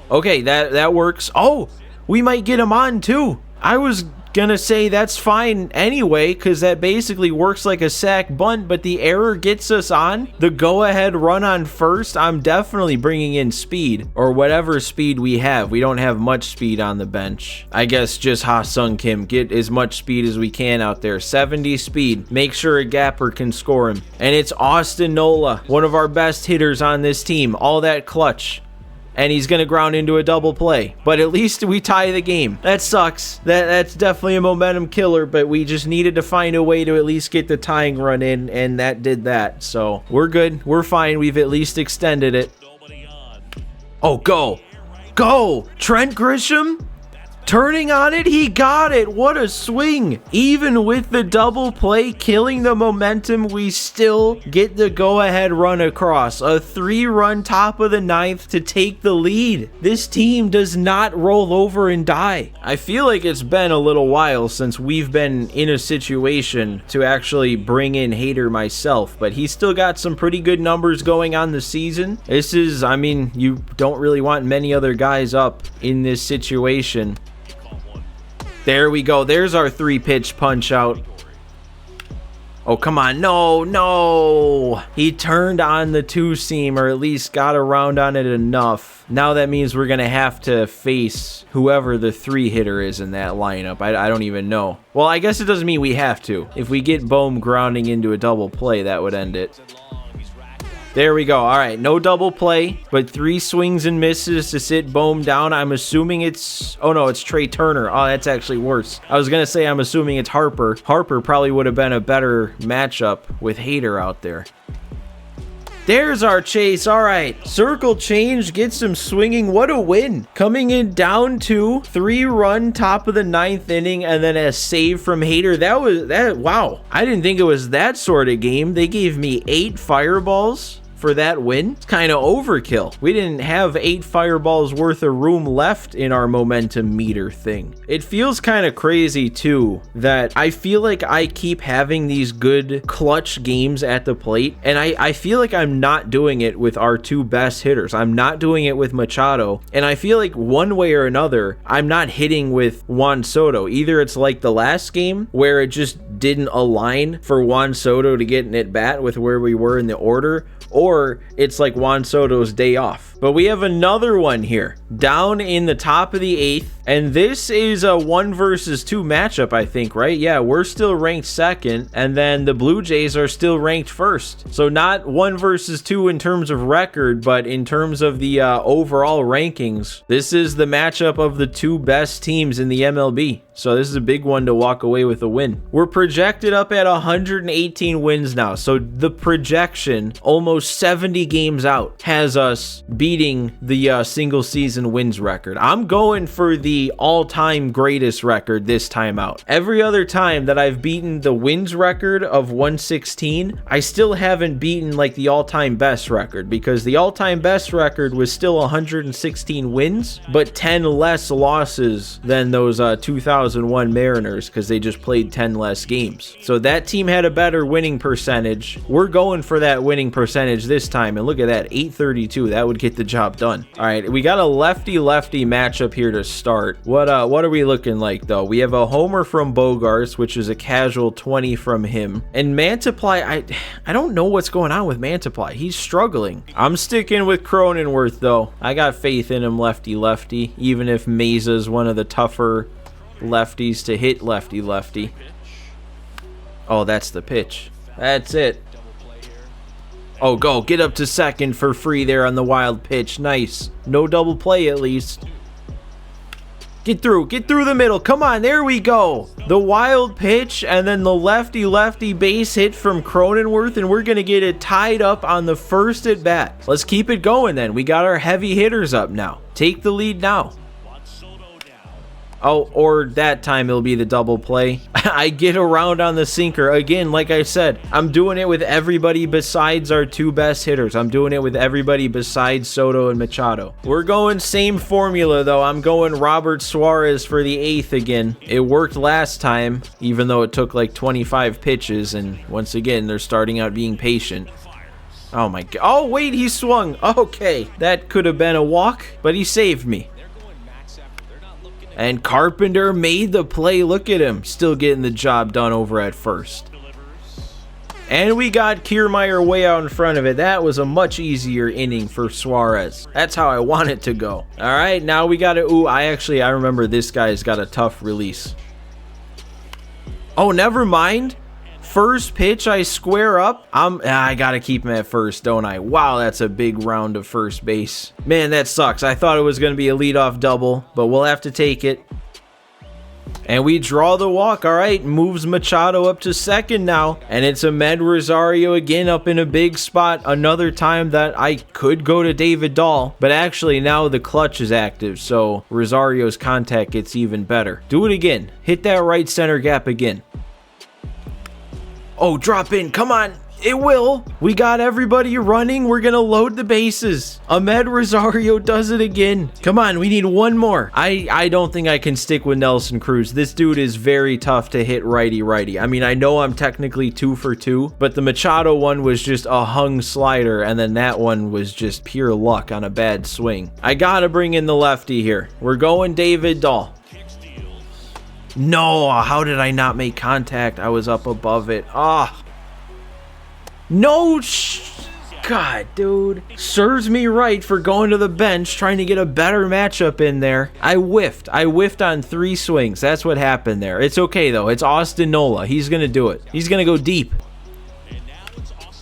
Okay, that works. Oh, we might get him on too. I was gonna say that's fine anyway, because that basically works like a sack bunt, but the error gets us on the go-ahead run on first. I'm definitely bringing in speed, or whatever speed we have. We don't have much speed on the bench. I guess just Ha-Sung Kim. Get as much speed as we can out there. 70 speed. Make sure a gapper can score him. And it's Austin Nola, one of our best hitters on this team. All that clutch. And he's going to ground into a double play. But at least we tie the game. That sucks. That's definitely a momentum killer, but we just needed to find a way to at least get the tying run in, and that did that. So we're good. We're fine. We've at least extended it. Oh, go. Go! Trent Grisham? Turning on it, he got it. What a swing. Even with the double play killing the momentum, we still get the go-ahead run across. A 3-run top of the 9th to take the lead. This team does not roll over and die. I feel like it's been a little while since we've been in a situation to actually bring in Hader myself, but he's still got some pretty good numbers going on the season. This is, I mean, you don't really want many other guys up in this situation. There we go. There's our 3-pitch punch out. Oh, come on. No. He turned on the 2-seam, or at least got around on it enough. Now that means we're going to have to face whoever the 3-hitter is in that lineup. I don't even know. Well, I guess it doesn't mean we have to. If we get Bohm grounding into a double play, that would end it. There we go. All right, no double play, but 3 swings and misses to sit Bohm down. I'm assuming it's... Oh, no, it's Trey Turner. Oh, that's actually worse. I was going to say I'm assuming it's Harper. Harper probably would have been a better matchup with Hader out there. There's our chase. All right, circle change, gets him swinging. What a win. Coming in down to 3-run top of the 9th inning, and then a save from Hader. Wow. I didn't think it was that sort of game. They gave me 8 fireballs for that win. It's kind of overkill. We didn't have 8 fireballs worth of room left in our momentum meter thing. It feels kind of crazy too that I feel like I keep having these good clutch games at the plate, and I feel like I'm not doing it with our 2 best hitters. I'm not doing it with Machado, and I feel like one way or another I'm not hitting with Juan Soto. Either it's like the last game where it just didn't align for Juan Soto to get an at bat with where we were in the order, or it's like Juan Soto's day off. But we have another one here, down in the top of the 8th, and this is a 1 versus 2 matchup, I think, right? Yeah, we're still ranked 2nd, and then the Blue Jays are still ranked 1st. So not 1 versus 2 in terms of record, but in terms of the overall rankings, this is the matchup of the 2 best teams in the MLB. So this is a big one to walk away with a win. We're projected up at 118 wins now. So the projection, almost 70 games out, has us beating beating the single season wins record. I'm going for the all-time greatest record this time out. Every other time that I've beaten the wins record of 116, I still haven't beaten like the all-time best record, because the all-time best record was still 116 wins, but 10 less losses than those 2001 Mariners, because they just played 10 less games. So that team had a better winning percentage. We're going for that winning percentage this time, and look at that, 832. That would get the job done. All right, we got a lefty-lefty matchup here to start. What are we looking like, though? We have a homer from Bogaerts, which is a casual 20 from him. And Mantiply, I don't know what's going on with Mantiply. He's struggling. I'm sticking with Cronenworth, though. I got faith in him lefty-lefty, even if Mesa's one of the tougher lefties to hit lefty-lefty. Oh, that's the pitch. That's it. Oh, go. Get up to second for free there on the wild pitch. Nice. No double play at least. Get through the middle. Come on, there we go. The wild pitch and then the lefty-lefty base hit from Cronenworth, and we're going to get it tied up on the first at bat. Let's keep it going then. We got our heavy hitters up now. Take the lead now. Oh, or that time it'll be the double play. I get around on the sinker. Again, like I said, I'm doing it with everybody besides our two best hitters. I'm doing it with everybody besides Soto and Machado. We're going same formula, though. I'm going Robert Suarez for the 8th again. It worked last time, even though it took like 25 pitches, and once again, they're starting out being patient. Oh my god. Oh, wait, he swung. Okay, that could have been a walk, but he saved me. And Carpenter made the play. Look at him, still getting the job done over at first. And we got Kiermaier way out in front of it. That was a much easier inning for Suarez. That's how I want it to go. All right, now we got to... Ooh, I remember this guy's got a tough release. Oh, never mind. First pitch, I square up. I gotta keep him at first, don't I? Wow, that's a big round of first base. Man, that sucks. I thought it was gonna be a leadoff double, but we'll have to take it. And we draw the walk. All right, moves Machado up to second now. And it's Ahmed Rosario again up in a big spot. Another time that I could go to David Dahl, but actually now the clutch is active, so Rosario's contact gets even better. Do it again. Hit that right center gap again. Oh, drop in. Come on. It will. We got everybody running. We're going to load the bases. Ahmed Rosario does it again. Come on. We need one more. I don't think I can stick with Nelson Cruz. This dude is very tough to hit righty-righty. I mean, I know I'm technically 2 for 2, but the Machado one was just a hung slider, and then that one was just pure luck on a bad swing. I got to bring in the lefty here. We're going David Dahl. No, how did I not make contact? I was up above it. Ah. No, God, dude. Serves me right for going to the bench, trying to get a better matchup in there. I whiffed. I whiffed on 3 swings. That's what happened there. It's okay, though. It's Austin Nola. He's going to do it. He's going to go deep.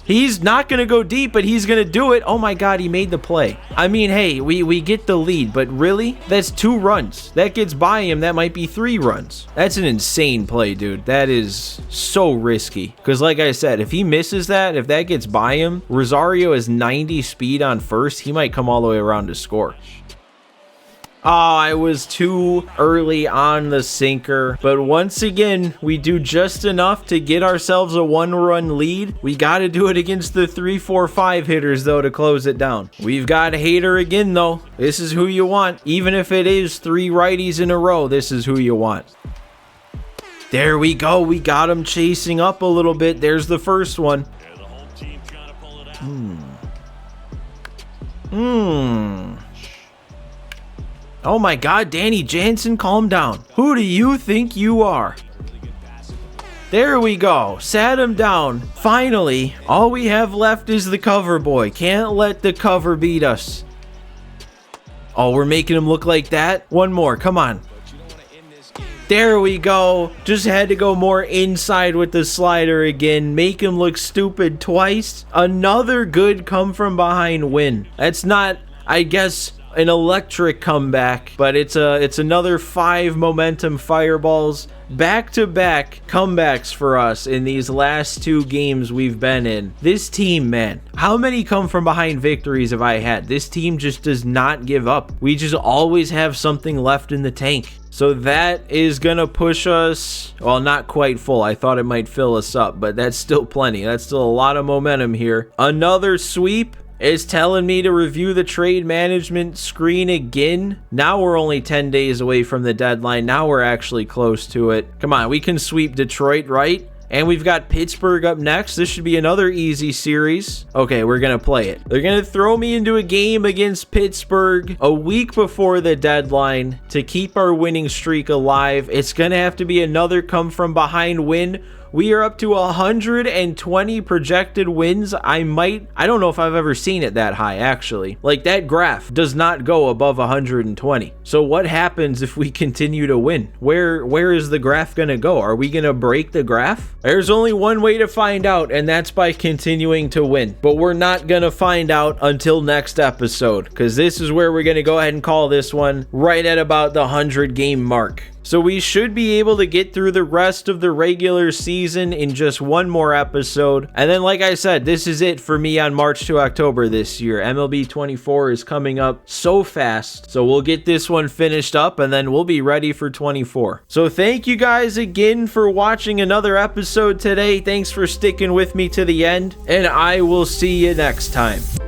He's not going to go deep, but he's going to do it. Oh my God, he made the play. I mean, hey, we get the lead, but really? That's 2 runs. That gets by him. That might be 3 runs. That's an insane play, dude. That is so risky. Because like I said, if he misses that, if that gets by him, Rosario has 90 speed on first. He might come all the way around to score. Oh, I was too early on the sinker. But once again, we do just enough to get ourselves a 1-run lead. We got to do it against the 3, 4, 5 hitters, though, to close it down. We've got Hader again, though. This is who you want. Even if it is 3 righties in a row, this is who you want. There we go. We got him chasing up a little bit. There's the first one. Oh my God, Danny Jansen, calm down. Who do you think you are? There we go. Sat him down. Finally, all we have left is the cover boy. Can't let the cover beat us. Oh, we're making him look like that? One more, come on. There we go. Just had to go more inside with the slider again. Make him look stupid twice. Another good come from behind win. That's not, I guess... an electric comeback, but it's another 5 momentum fireballs. Back-to-back comebacks for us in these last 2 games we've been in. This team, man, how many come from behind victories have I had? This team just does not give up. We just always have something left in the tank. So that is gonna push us, well, not quite full. I thought it might fill us up, but that's still plenty. That's still a lot of momentum here. Another sweep is telling me to review the trade management screen again. Now we're only 10 days away from the deadline. Now we're actually close to it. Come on, we can sweep Detroit, right? And we've got Pittsburgh up next. This should be another easy series. Okay, we're going to play it. They're going to throw me into a game against Pittsburgh a week before the deadline to keep our winning streak alive. It's going to have to be another come from behind win. We are up to 120 projected wins. I don't know if I've ever seen it that high, actually. Like, that graph does not go above 120. So what happens if we continue to win? Where is the graph going to go? Are we going to break the graph? There's only one way to find out, and that's by continuing to win. But we're not going to find out until next episode, because this is where we're going to go ahead and call this one right at about the 100 game mark. So we should be able to get through the rest of the regular season in just one more episode. And then, like I said, this is it for me on March to October this year. MLB 24 is coming up so fast. So we'll get this one finished up and then we'll be ready for 24. So thank you guys again for watching another episode today. Thanks for sticking with me to the end, and I will see you next time.